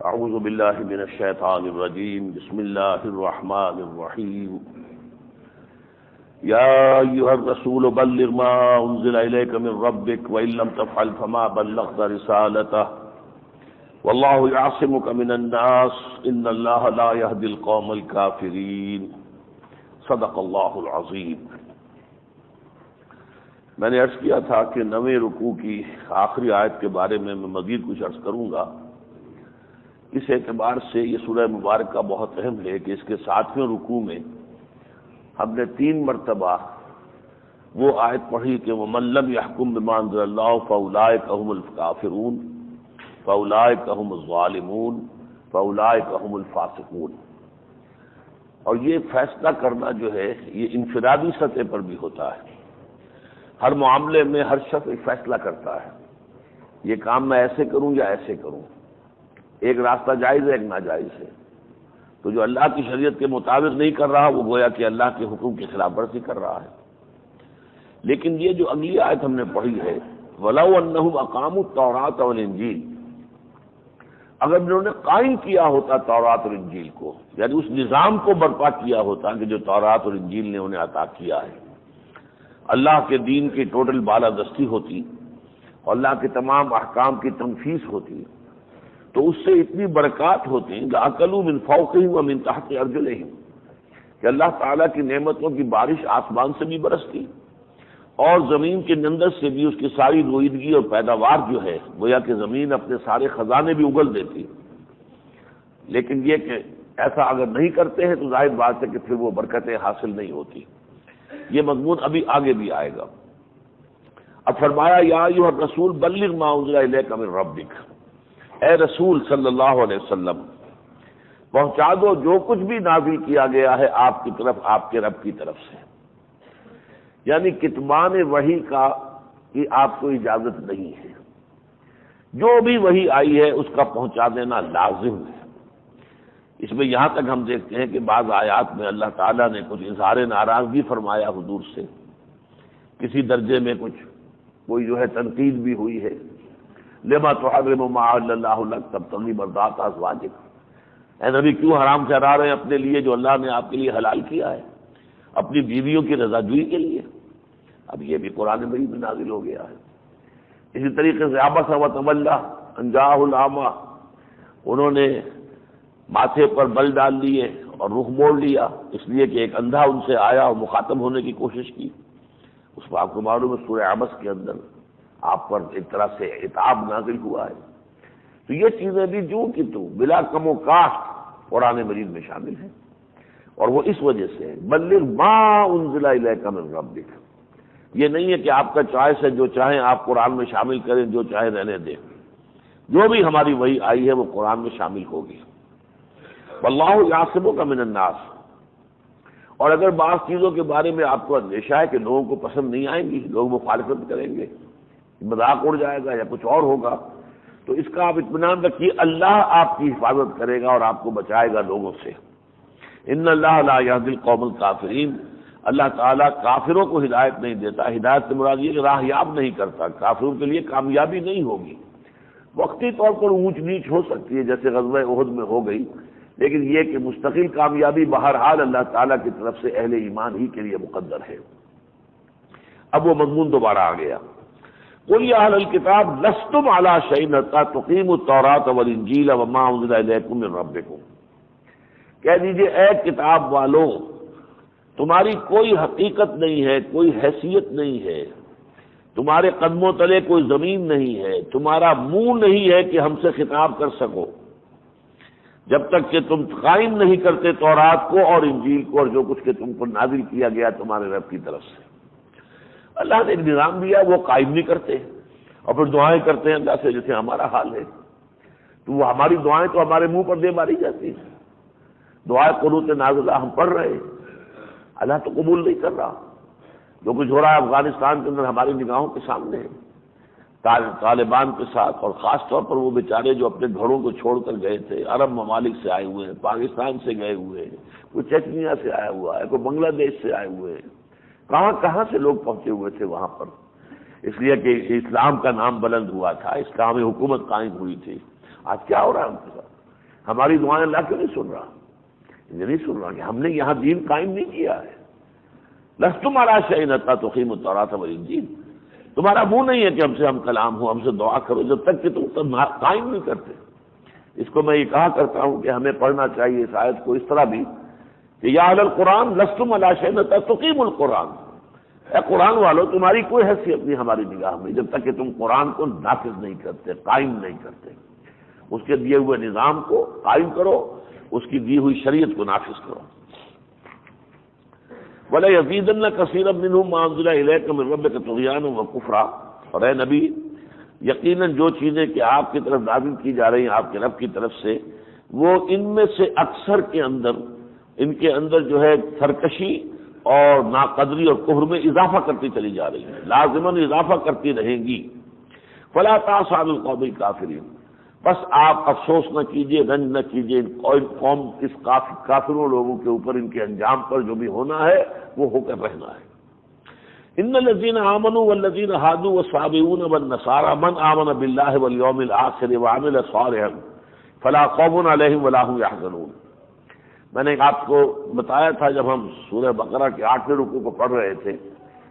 اعوذ باللہ من الشیطان الرجیم بسم اللہ الرحمن الرحیم یا ایھا الرسول بلغ ما انزل الیک من ربک وان لم تفعل فما بلغت رسالتہ واللہ یعصمک من الناس ان اللہ لا یہدی القوم الکافرین صدق اللہ العظیم۔ میں نے عرض کیا تھا کہ 9ویں رکوع کی آخری آیت کے بارے میں مزید کچھ عرض کروں گا۔ اس اعتبار سے یہ سورہ مبارکہ بہت اہم ہے کہ اس کے 7ویں رکوع میں ہم نے 3 مرتبہ وہ آیت پڑھی کہ وَمَن لَّمْ يَحْكُم بِمَا أَنزَلَ اللَّهُ فَأُولَٰئِكَ هُمُ الْكَافِرُونَ فَأُولَٰئِكَ هُمُ الظَّالِمُونَ فَأُولَٰئِكَ هُمُ الْفَاسِقُونَ۔ اور یہ فیصلہ کرنا جو ہے یہ انفرادی سطح پر بھی ہوتا ہے۔ ہر معاملے میں ہر شخص ایک فیصلہ کرتا ہے، یہ کام میں ایسے کروں یا ایسے کروں، ایک راستہ جائز ہے ایک ناجائز ہے۔ تو جو اللہ کی شریعت کے مطابق نہیں کر رہا وہ گویا کہ اللہ کے حکم کی خلاف ورزی کر رہا ہے۔ لیکن یہ جو اگلی آیت ہم نے پڑھی ہے وَلَوْ أَنَّهُمْ أَقَامُوا التَّوْرَاةَ وَالْإِنجِيلَ، اگر انہوں نے قائم کیا ہوتا تورات اور انجیل کو، یعنی اس نظام کو برپا کیا ہوتا کہ جو تورات اور انجیل نے انہیں عطا کیا ہے، اللہ کے دین کی ٹوٹل بالادستی ہوتی اور اللہ کے تمام احکام کی تنفیذ ہوتی تو اس سے اتنی برکات ہوتی لَأَكَلُوا مِن فَوْقِهِمْ وَمِن تَحْتِ أَرْجُلِهِمْ کہ اللہ تعالیٰ کی نعمتوں کی بارش آسمان سے بھی برستی اور زمین کے اندر سے بھی اس کی ساری روئیدگی اور پیداوار جو ہے گویا کہ زمین اپنے سارے خزانے بھی اگل دیتی۔ لیکن یہ کہ ایسا اگر نہیں کرتے ہیں تو ظاہر بات ہے کہ پھر وہ برکتیں حاصل نہیں ہوتی۔ یہ مضمون ابھی آگے بھی آئے گا۔ اب فرمایا یا ایھا الرسول بلغ ما انزل الیک من ربک، اے رسول صلی اللہ علیہ وسلم پہنچا دو جو کچھ بھی نازل کیا گیا ہے آپ کی طرف آپ کے رب کی طرف سے، یعنی کتمان وحی کا کی آپ کو اجازت نہیں ہے، جو بھی وحی آئی ہے اس کا پہنچا دینا لازم ہے۔ اس میں یہاں تک ہم دیکھتے ہیں کہ بعض آیات میں اللہ تعالیٰ نے کچھ اظہار ناراضگی فرمایا حضور سے، کسی درجے میں کچھ کوئی جو ہے تنقید بھی ہوئی ہے، لما تحرم ما احل اللہ لک تبتغی مرضات ازواجک، اے نبی کیوں حرام ٹھہرا رہے ہیں اپنے لیے جو اللہ نے آپ کے لیے حلال کیا ہے اپنی بیویوں کی رضا جوئی کے لیے۔ اب یہ بھی قرآن مجید میں نازل ہو گیا ہے۔ اسی طریقے سے عبس وتولی ان جاءہ الاعمی، انہوں نے ماتھے پر بل ڈال لیے اور رخ موڑ لیا اس لیے کہ ایک اندھا ان سے آیا اور مخاطب ہونے کی کوشش کی۔ اس پر آپ کو معلوم ہے سورہ عبس کے اندر آپ پر ایک طرح سے عتاب نازل ہوا ہے۔ تو یہ چیزیں بھی جو کہ تو بلا کم و کاشت قرآن مجید میں شامل ہیں، اور وہ اس وجہ سے بلغ ما انزل الیک من ربک، یہ نہیں ہے کہ آپ کا چوائس ہے جو چاہیں آپ قرآن میں شامل کریں جو چاہیں رہنے دیں، جو بھی ہماری وحی آئی ہے وہ قرآن میں شامل ہوگی۔ واللہ یعصمک من الناس، اور اگر بعض چیزوں کے بارے میں آپ کو اندیشہ ہے کہ لوگوں کو پسند نہیں آئیں گی، لوگ مخالفت کریں گے، مذاق اڑ جائے گا یا کچھ اور ہوگا، تو اس کا آپ اطمینان رکھیے اللہ آپ کی حفاظت کرے گا اور آپ کو بچائے گا لوگوں سے۔ ان اللہ لا یہدی القوم الکافرین، اللہ تعالیٰ کافروں کو ہدایت نہیں دیتا۔ ہدایت سے مراد یہ کہ راہ یاب نہیں کرتا، کافروں کے لیے کامیابی نہیں ہوگی۔ وقتی طور پر اونچ نیچ ہو سکتی ہے جیسے غزوہ احد میں ہو گئی، لیکن یہ کہ مستقل کامیابی بہرحال اللہ تعالیٰ کی طرف سے اہل ایمان ہی کے لیے مقدر ہے۔ اب وہ مضمون دوبارہ آ گیا، قل یا اہل الکتاب لستم علی شیء حتی تقیموا التوراۃ والانجیل وما انزل الیکم من ربکم، کہہ دیجئے اے کتاب والوں تمہاری کوئی حقیقت نہیں ہے، کوئی حیثیت نہیں ہے، تمہارے قدموں تلے کوئی زمین نہیں ہے، تمہارا منہ نہیں ہے کہ ہم سے خطاب کر سکو جب تک کہ تم قائم نہیں کرتے تورات کو اور انجیل کو اور جو کچھ کہ تم کو نازل کیا گیا تمہارے رب کی طرف سے۔ اللہ نے ایک نظام دیا وہ قائم نہیں کرتے اور پھر دعائیں کرتے ہیں اللہ سے جیسے ہمارا حال ہے، تو وہ ہماری دعائیں تو ہمارے منہ پر دے ماری جاتی ہیں۔ دعائیں قنوت نازلہ ہم پڑھ رہے ہیں، اللہ تو قبول نہیں کر رہا۔ جو کچھ ہو رہا ہے افغانستان کے اندر ہماری نگاہوں کے سامنے ہے، طالبان کے ساتھ، اور خاص طور پر وہ بیچارے جو اپنے گھروں کو چھوڑ کر گئے تھے، عرب ممالک سے آئے ہوئے ہیں، پاکستان سے گئے ہوئے ہیں، کوئی چچنیا سے آیا ہوا ہے، کوئی بنگلہ دیش سے آئے ہوئے ہیں، کہاں کہاں سے لوگ پہنچے ہوئے تھے وہاں پر، اس لیے کہ اسلام کا نام بلند ہوا تھا، اسلامی حکومت قائم ہوئی تھی۔ آج کیا ہو رہا ہے ان کے ساتھ؟ ہماری دعائیں اللہ کیوں نہیں سن رہا؟ یہ نہیں سن رہا کہ ہم نے یہاں دین قائم نہیں کیا ہے۔ لستم علی شیء حتی تقیموا التوراۃ والانجیل، تمہارا منہ نہیں ہے کہ ہم کلام ہو، ہم سے دعا کرو، جب تک کہ تم قائم نہیں کرتے۔ اس کو میں یہ کہا کرتا ہوں کہ ہمیں پڑھنا چاہیے اس آیت کو اس طرح بھی کہ یا اہل القرآن لستم علی شیء حتی تقیموا القرآن، اے قرآن والو تمہاری کوئی حیثیت نہیں ہماری نگاہ میں جب تک کہ تم قرآن کو نافذ نہیں کرتے، قائم نہیں کرتے، اس کے دیے ہوئے نظام کو قائم کرو، اس کی دی ہوئی شریعت کو نافذ کرو۔ وَلَيَزِيدَنَّ كَثِيرًا مِّنْهُم مَّا أُنزِلَ إِلَيْكَ مِن رَّبِّكَ طُغْيَانًا وَكُفْرًا، اور اے نبی یقیناً جو چیزیں کہ آپ کی طرف نازل کی جا رہی ہیں آپ کے رب کی طرف سے، وہ ان میں سے اکثر کے اندر ان کے اندر جو ہے سرکشی اور ناقدری اور کفر میں اضافہ کرتی چلی جا رہی ہے، لازماً اضافہ کرتی رہیں گی۔ فَلَا تَأْسَ عَلَى الْقَوْمِ الْكَافِرِينَ، بس آپ افسوس نہ کیجیے، رنج نہ کیجیے قوم اس کافروں لوگوں کے اوپر، ان کے انجام پر جو بھی ہونا ہے وہ ہو کر رہنا ہے۔ ان الذين آمنوا والذين هادوا والصابئون والنصارى من آمن بالله واليوم الآخر وعمل صالحا فلا خوف عليهم ولا هم يحزنون۔ میں نے آپ کو بتایا تھا جب ہم سورہ بقرہ کے 8ویں رکوع کو پڑھ رہے تھے،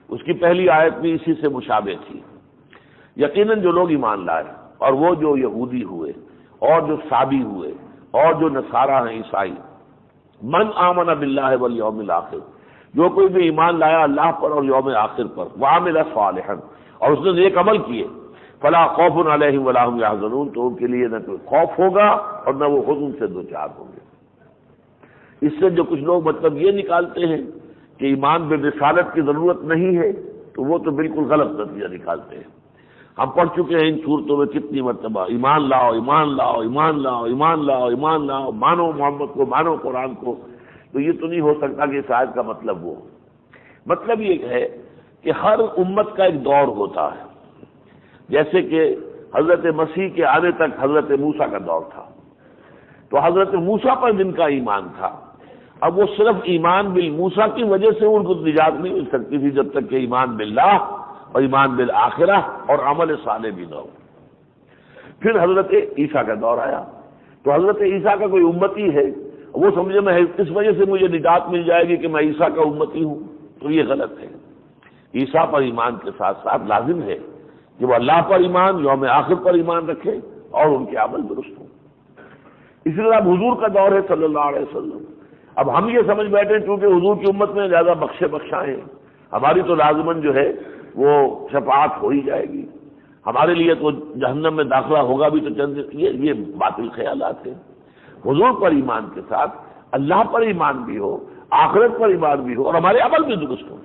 اس کی پہلی آیت بھی اسی سے مشابہ تھی۔ یقیناً جو لوگ ایمان لائے اور وہ جو یہودی ہوئے اور جو صابی ہوئے اور جو نصارہ ہیں عیسائی، من آمن باللہ والیوم الآخر، جو کوئی بھی ایمان لایا اللہ پر اور یوم آخر پر، وعمل صالحا، اور اس نے نیک عمل کیے، فلا خوف علیہم ولا هم یحزنون، تو ان کے لیے نہ کوئی خوف ہوگا اور نہ وہ حزن سے دوچار ہوں گے۔ اس سے جو کچھ لوگ مطلب یہ نکالتے ہیں کہ ایمان بالرسالت کی ضرورت نہیں ہے، تو وہ تو بالکل غلط نتیجہ نکالتے ہیں۔ ہم پڑھ چکے ہیں ان صورتوں میں کتنی مرتبہ ایمان لاؤ ایمان لاؤ ایمان لاؤ ایمان لاؤ ایمان لاؤ، مانو محمد کو، مانو قرآن کو۔ تو یہ تو نہیں ہو سکتا کہ اس آیت کا مطلب وہ، مطلب یہ ہے کہ ہر امت کا ایک دور ہوتا ہے، جیسے کہ حضرت مسیح کے آنے تک حضرت موسیٰ کا دور تھا، تو حضرت موسیٰ پر جن کا ایمان تھا، اب وہ صرف ایمان بالموسیٰ کی وجہ سے ان کو نجات نہیں مل سکتی تھی جب تک کہ ایمان باللہ اور ایمان بالآخرہ اور عمل صالح بھی نہ ہو۔ پھر حضرت عیسیٰ کا دور آیا، تو حضرت عیسیٰ کا کوئی امتی ہے، وہ سمجھے میں اس وجہ سے مجھے نجات مل جائے گی کہ میں عیسیٰ کا امتی ہوں، تو یہ غلط ہے۔ عیسیٰ پر ایمان کے ساتھ ساتھ لازم ہے کہ وہ اللہ پر ایمان، یوم آخر پر ایمان رکھے اور ان کے عمل درست ہوں۔ اسی طرح اب حضور کا دور ہے صلی اللہ علیہ وسلم۔ اب ہم یہ سمجھ بیٹھے چونکہ حضور کی امت میں زیادہ بخشے ہیں، ہماری تو لازماً جو ہے وہ شفاعت ہو ہی جائے گی، ہمارے لیے تو جہنم میں داخلہ ہوگا بھی تو چند، یہ باطل خیالات ہیں۔ حضور پر ایمان کے ساتھ اللہ پر ایمان بھی ہو، آخرت پر ایمان بھی ہو اور ہمارے عمل بھی درست ہو،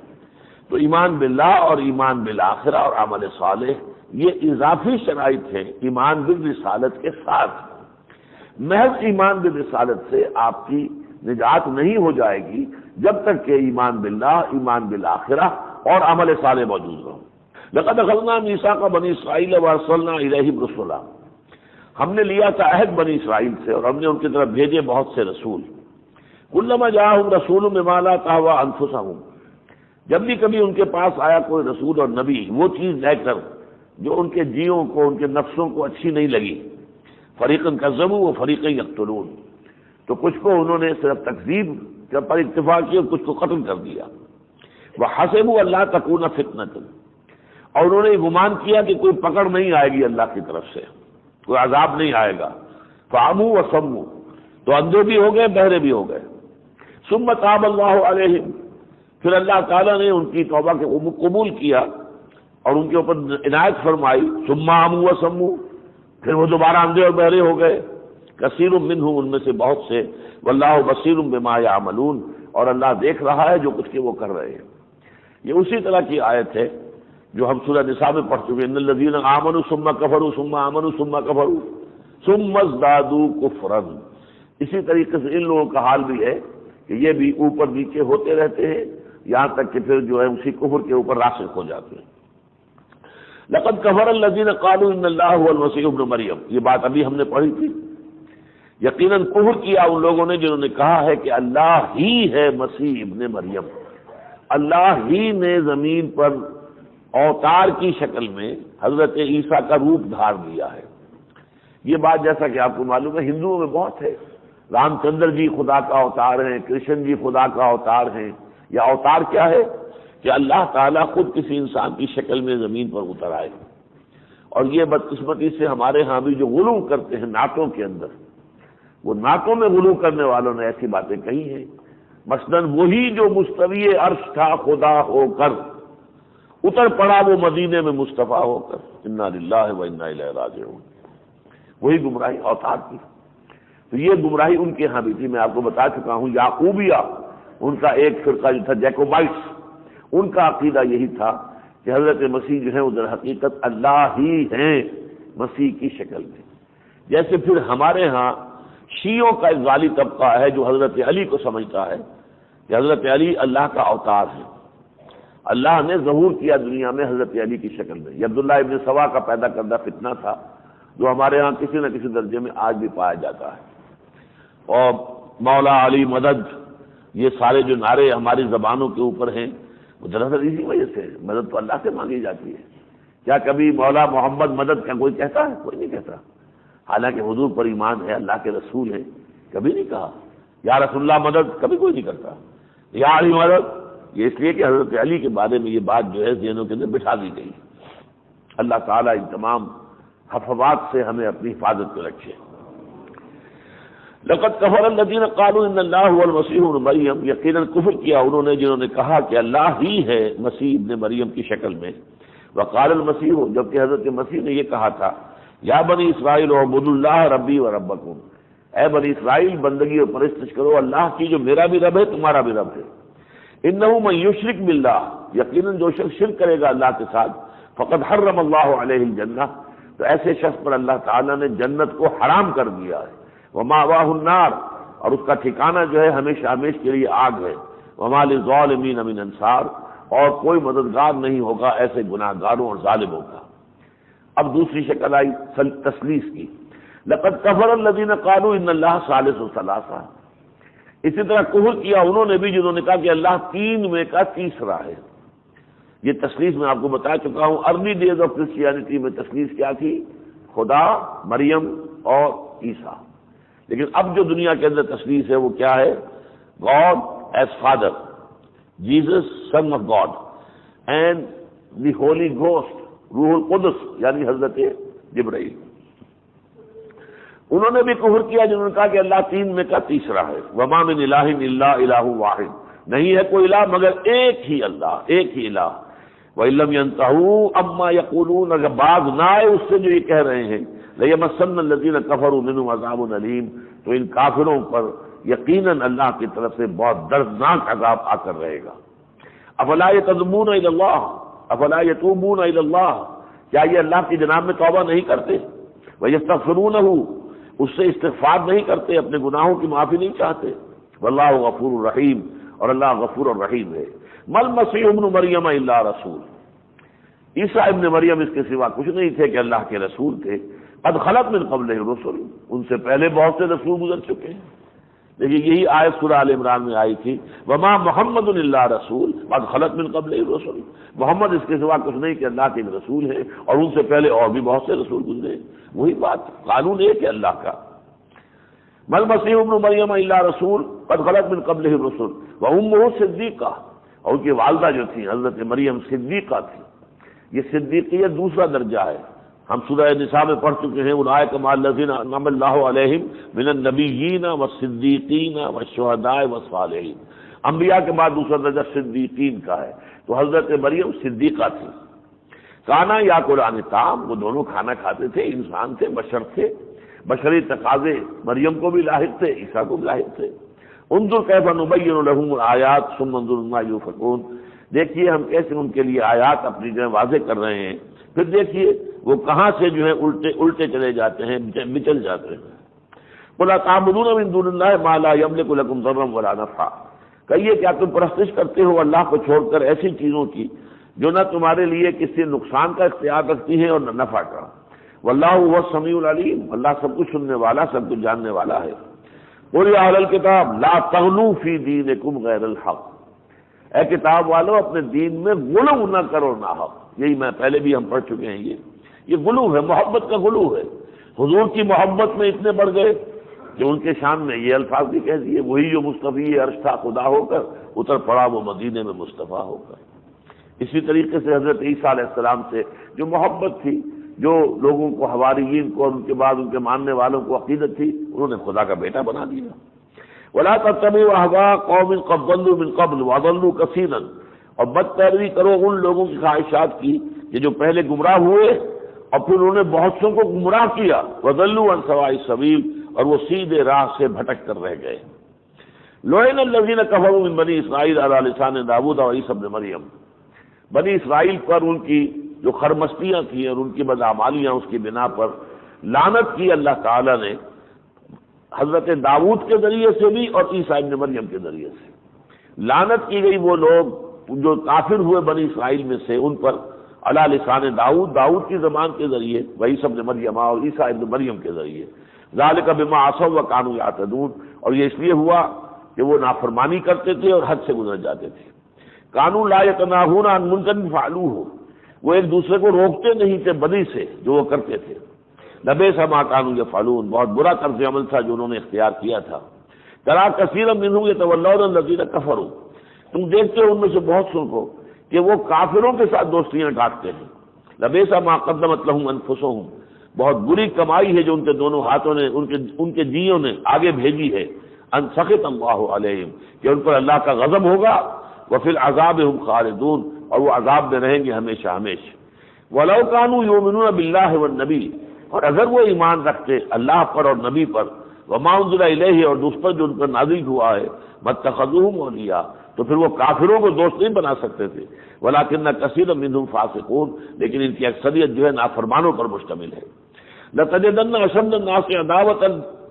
تو ایمان باللہ اور ایمان بالآخرہ اور عمل صالح یہ اضافی شرائط ہیں ایمان بالرسالت کے ساتھ۔ محض ایمان بالرسالت سے آپ کی نجات نہیں ہو جائے گی جب تک کہ ایمان باللہ، ایمان بالآخرہ اور عمل صالح موجود ہو۔ لقد اخذنا میثاق بنی اسرائیل وارسلنا الیہم رسلا، ہم نے لیا تھا عہد بنی اسرائیل سے اور ہم نے ان کی طرف بھیجے بہت سے رسول۔ کلما جاءہم رسول بما لا تہوی انفسہم، جب بھی کبھی ان کے پاس آیا کوئی رسول اور نبی وہ چیز لے کر جو ان کے جیوں کو، ان کے نفسوں کو اچھی نہیں لگی، فریقا کذبوا و فریقا یقتلون، تو کچھ کو انہوں نے صرف تکذیب پر اتفاق کیا اور کچھ کو قتل کر دیا۔ وحسبوا اللہ تکون فتنۃ، اور انہوں نے گمان کیا کہ کوئی پکڑ نہیں آئے گی اللہ کی طرف سے، کوئی عذاب نہیں آئے گا۔ فعموا وصموا، تو اندھے بھی ہو گئے بہرے بھی ہو گئے۔ ثم تاب اللہ علیہم، پھر اللہ تعالیٰ نے ان کی توبہ کو قبول کیا اور ان کے اوپر عنایت فرمائی۔ ثم عموا وصموا، پھر وہ دوبارہ اندھے اور بہرے ہو گئے۔ کثیر منہم، ان میں سے بہت سے، واللہ بصیر بما یعملون، اور اللہ دیکھ رہا ہے جو کچھ کہ وہ کر رہے ہیں۔ یہ اسی طرح کی آیت ہے جو ہم سورہ نساء میں پڑھ چکے ہیں، ان الذین آمنوا ثم کفروا ثم آمنوا ثم کفروا ثم ازدادوا کفرا۔ اسی طریقے سے ان لوگوں کا حال بھی ہے کہ یہ بھی اوپر نیچے ہوتے رہتے ہیں یہاں تک کہ پھر جو ہے اسی کفر کے اوپر راسخ ہو جاتے ہیں۔ لقد کفر الذین قالوا ان اللہ هو المسیح ابن مریم، یہ بات ابھی ہم نے پڑھی تھی۔ یقیناً کفر کیا ان لوگوں نے جنہوں نے کہا ہے کہ اللہ ہی ہے مسیح ابن مریم، اللہ ہی نے زمین پر اوتار کی شکل میں حضرت عیسیٰ کا روپ دھار لیا ہے۔ یہ بات جیسا کہ آپ کو معلوم ہے ہندوؤں میں بہت ہے، رام چندر جی خدا کا اوتار ہیں، کرشن جی خدا کا اوتار ہیں۔ یا اوتار کیا ہے کہ اللہ تعالیٰ خود کسی انسان کی شکل میں زمین پر اتر آئے۔ اور یہ بدقسمتی سے ہمارے ہاں بھی جو غلو کرتے ہیں نعتوں کے اندر، وہ نعتوں میں غلو کرنے والوں نے ایسی باتیں کہی ہیں، مثلاً وہی جو مستوی عرش تھا خدا ہو کر اتر پڑا وہ مدینے میں مصطفیٰ ہو کر، انا للہ و انا الیہ راجعون، وہی گمراہی اوتار کی۔ تو یہ گمراہی ان کے ہاں بھی تھی، میں آپ کو بتا چکا ہوں۔ یعقوبیہ ان کا ایک فرقہ جو تھا جیکوبائٹس، ان کا عقیدہ یہی تھا کہ حضرت مسیح جو ہے وہ در حقیقت اللہ ہی ہیں مسیح کی شکل میں۔ جیسے پھر ہمارے ہاں شیعوں کا ایک غالی طبقہ ہے جو حضرت علی کو سمجھتا ہے کہ حضرت علی اللہ کا اوتار ہے، اللہ نے ظہور کیا دنیا میں حضرت علی کی شکل میں۔ یہ عبداللہ ابن سوا کا پیدا کردہ فتنہ تھا جو ہمارے ہاں کسی نہ کسی درجے میں آج بھی پایا جاتا ہے۔ اور مولا علی مدد، یہ سارے جو نعرے ہماری زبانوں کے اوپر ہیں وہ دراصل اسی وجہ سے، مدد تو اللہ سے مانگی جاتی ہے۔ کیا کبھی مولا محمد مدد کا کوئی کہتا ہے؟ کوئی نہیں کہتا، حالانکہ حضور پر ایمان ہے، اللہ کے رسول ہیں، کبھی نہیں کہا۔ یا رسول اللہ مدد کبھی کوئی نہیں کرتا۔ یا علی مدد، یہ اس لیے کہ حضرت علی کے بارے میں یہ بات جو ہے ذہنوں کے اندر بٹھا دی گئی۔ اللہ تعالیٰ ان تمام حفوات سے ہمیں اپنی حفاظت میں رکھے۔ لقد کفر الذین قالوا ان اللہ هو المسیح ابن مریم، یقیناً کفر کیا انہوں نے جنہوں نے کہا کہ اللہ ہی ہے مسیح ابن مریم کی شکل میں۔ وقال المسیح، جبکہ حضرت مسیح نے یہ کہا تھا یا بنی اسرائیل اعبدوا اللہ ربی و ربکم، اے بنی اسرائیل بندگی اور پرستش کرو اللہ کی جو میرا بھی رب ہے تمہارا بھی رب ہے۔ انہ من یشرک باللہ، یقیناً جو شخص شرک کرے گا اللہ کے ساتھ، فقد حرم اللہ علیہ الجنہ، تو ایسے شخص پر اللہ تعالیٰ نے جنت کو حرام کر دیا ہے۔ ومأواہ النار، اور اس کا ٹھکانہ جو ہے ہمیشہ ہمیشہ کے لیے آگ ہے۔ وما للظالمین من انصار، اور کوئی مددگار نہیں ہوگا ایسے گناہ گاروں اور ظالموں کا۔ اب دوسری شکل آئی تثلیث کی، لقد کفر الذین قالوا ان اللہ ثالث ثلاثہ، اسی طرح کفر کیا انہوں نے بھی جنہوں نے کہا کہ اللہ تین میں کا تیسرا ہے۔ یہ تثلیث میں آپ کو بتا چکا ہوں، ارلی ڈیز آف کرسچینٹی میں تثلیث کیا تھی؟ خدا، مریم اور عیسیٰ۔ لیکن اب جو دنیا کے اندر تثلیث ہے وہ کیا ہے؟ God is father, Jesus son of God, and the holy ghost, روح القدس یعنی حضرت جبرائیل۔ انہوں نے بھی کفر کیا جنہوں نے کہا کہ اللہ تین میں کا تیسرا ہے۔ وما من الہ الا الہ واحد، نہیں ہے کوئی الہ مگر ایک ہی اللہ، ایک ہی الہ۔ وَإِن لَّمْ يَنْتَهُوا عَمَّا يَقُولُونَ، اگر باز نہ آئے اس سے جو یہ کہہ رہے ہیں، لَيَمَسَّنَّ الَّذِينَ كَفَرُوا مِنْهُمْ عَذَابٌ أَلِيمٌ، تو ان کافروں پر یقیناً اللہ کی طرف سے بہت دردناک عذاب آ کر رہے گا۔ أَفَلَا يَتُوبُونَ إِلَى اللَّهِ أَفَلَا يَتُوبُونَ إِلَى اللَّهِ، کیا یہ اللہ کی جناب میں توبہ نہیں کرتے؟ وَيَسْتَغْفِرُونَهُ، اس سے استغفار نہیں کرتے، اپنے گناہوں کی معافی نہیں چاہتے۔ وَاللَّهُ غَفُورٌ رَحِيمٌ، اور اللہ غفور اور رحیم ہے۔ مَا الْمَسِيحُ ابْنُ مَرْيَمَ إِلَّا رَسُولٌ، عیسیٰ ابن مریم اس کے سوا کچھ نہیں تھے کہ اللہ کے رسول تھے۔ قد خلت من قبلہ الرسل، ان سے پہلے بہت سے رسول گزر چکے ہیں۔ دیکھیے یہی آیت سورہ آل عمران میں آئی تھی، وما محمد الا رسول قد خلت من قبلہ الرسل، محمد اس کے سوا کچھ نہیں کہ اللہ کے رسول ہیں اور ان سے پہلے اور بھی بہت سے رسول گزرے۔ وہی بات، قانون ایک ہے اللہ کا۔ ما المسیح ابن مریم الا رسول قد خلت من قبلہ الرسل وامہ صدیقہ، اور ان کی والدہ جو تھی حضرت مریم صدیقہ تھی۔ یہ صدیقیت دوسرا درجہ ہے، ہم سورہ نساء میں پڑھ چکے ہیں، اولئک مع الذین انعم اللہ علیہم من النبیین والصدیقین والشہداء والصالحین، انبیاء کے بعد دوسرا درجہ صدیقین کا ہے۔ تو حضرت مریم صدیقہ تھی۔ کانا یا قرآن طعام، وہ دونوں کھانا کھاتے تھے، انسان تھے، بشر تھے، بشری تقاضے مریم کو بھی لاحق تھے، عیسیٰ کو بھی لاحق تھے۔ انظر کیف نبین لہم الآیات ثم انظر ما یؤفکون، دیکھیے ہم کیسے ان کے لیے آیات اپنی جو ہے واضح کر رہے ہیں، پھر دیکھیے وہ کہاں سے جو ہے الٹے چلے جاتے ہیں، بچل جاتے ہیں۔ قل اتعبدون من دون اللہ ما لا یملک لکم ضرا ولا نفعا، کہیے کیا تم پرستش کرتے ہو اللہ کو چھوڑ کر ایسی چیزوں کی جو نہ تمہارے لیے کسی نقصان کا اختیار رکھتی ہیں اور نہ نفع کا۔ واللہ هو السمیع العلیم، اللہ سب کچھ سننے والا، سب کچھ جاننے والا ہے۔ قل یا اہل الکتاب لا تغلوا فی دینکم غیر الحق، اے کتاب والو اپنے دین میں غلو نہ کرو ناحق، یہی میں پہلے بھی ہم پڑھ چکے ہیں۔ یہ غلو ہے، محبت کا غلو ہے۔ حضور کی محبت میں اتنے بڑھ گئے کہ ان کے شان میں یہ الفاظ بھی کہہ دیے، وہی جو مصطفی عرش تھا خدا ہو کر اتر پڑا وہ مدینے میں مصطفیٰ ہو کر۔ اسی طریقے سے حضرت عیسیٰ علیہ السلام سے جو محبت تھی، جو لوگوں کو، حواریین کو اور ان کے بعد ان کے ماننے والوں کو عقیدت تھی، انہوں نے خدا کا بیٹا بنا دیا۔ وَلَا تَتَّبِعُوا أَهْوَاءَ قَوْمٍ قَدْ ضَلُّوا مِن قَبْلُ وَأَضَلُّوا كَثِيرًا، اور بد پیروی کرو ان لوگوں کی خواہشات کی کہ جو پہلے گمراہ ہوئے اور پھر انہوں نے بہت سو کو گمراہ کیا، وَضَلُّوا عَن سَوَاءِ السَّبِيلِ، اور وہ سیدھے راہ سے بھٹک کر رہ گئے۔ لُعِنَ الَّذِينَ كَفَرُوا مِن بَنِي إِسْرَائِيلَ عَلَىٰ لِسَانِ داؤد وعیسی ابن مریم، بنی اسرائیل پر ان کی جو خرمستیاں تھیں اور ان کی بدعمالیاں، اس کی بنا پر لعنت کی اللہ تعالیٰ نے حضرت داؤد کے ذریعے سے بھی اور عیسیٰ ابن مریم کے ذریعے سے۔ لعنت کی گئی وہ لوگ جو کافر ہوئے بنی اسرائیل میں سے ان پر علی لسان داؤد کی زبان کے ذریعے، وعیسی ابن مریم اور عیسیٰ ابن مریم کے ذریعے، ذالک بما عصوا وکانوا یعتدون، اور یہ اس لیے ہوا کہ وہ نافرمانی کرتے تھے اور حد سے گزر جاتے تھے۔ کانوا لا یتناہون عن منکر فعلوہ، وہ ایک دوسرے کو روکتے نہیں تھے بدی سے جو وہ کرتے تھے۔ لبئس ما کانوا یفعلون، بہت برا طرز عمل تھا جو انہوں نے اختیار کیا تھا۔ تری کثیرا منہم یتولون الذین کفروا، تم دیکھتے ہو ان میں سے بہت سو کو کہ وہ کافروں کے ساتھ دوستیاں کاٹتے ہیں۔ لبئس ما قدمت لہم انفسہم، بہت بری کمائی ہے جو ان کے دونوں ہاتھوں نے، ان کے جیوں نے آگے بھیجی ہے۔ ان سخط اللہ علیہم، کہ ان پر اللہ کا غضب ہوگا۔ وفی العذاب ہم خالدون، اور وہ عذاب میں رہیں گے ہمیشہ ہمیشہ۔ ولو کانوا یؤمنون باللہ والنبی، اور اگر وہ ایمان رکھتے اللہ پر اور نبی پر، وما انزل الیہ، اور اس پر جو ان پر نازل ہوا ہے، متخذوہم اولیاء، تو پھر وہ کافروں کو دوست نہیں بنا سکتے تھے۔ ولکن کثیرا منہم فاسقون، لیکن ان کی اکثریت جو ہے نافرمانوں پر مشتمل ہے۔ لتجدن اشد الناس عداوۃ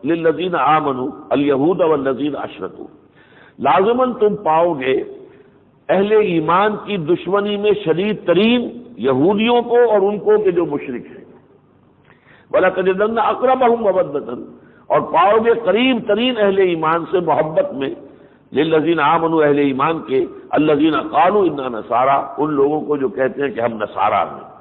للذین آمنوا الیہود والذین اشرکوا، لازماً تم پاؤ گے اہل ایمان کی دشمنی میں شدید ترین یہودیوں کو اور ان کو کہ جو مشرک ہیں۔ وَلَتَجِدَنَّ أَقْرَبَهُمْ مَوَدَّةً، اور پاؤ گے قریب ترین اہل ایمان سے محبت میں، للذین آمنوا، اہل ایمان کے، الذین قالوا انا نصارى، ان لوگوں کو جو کہتے ہیں کہ ہم نصارہ ہیں۔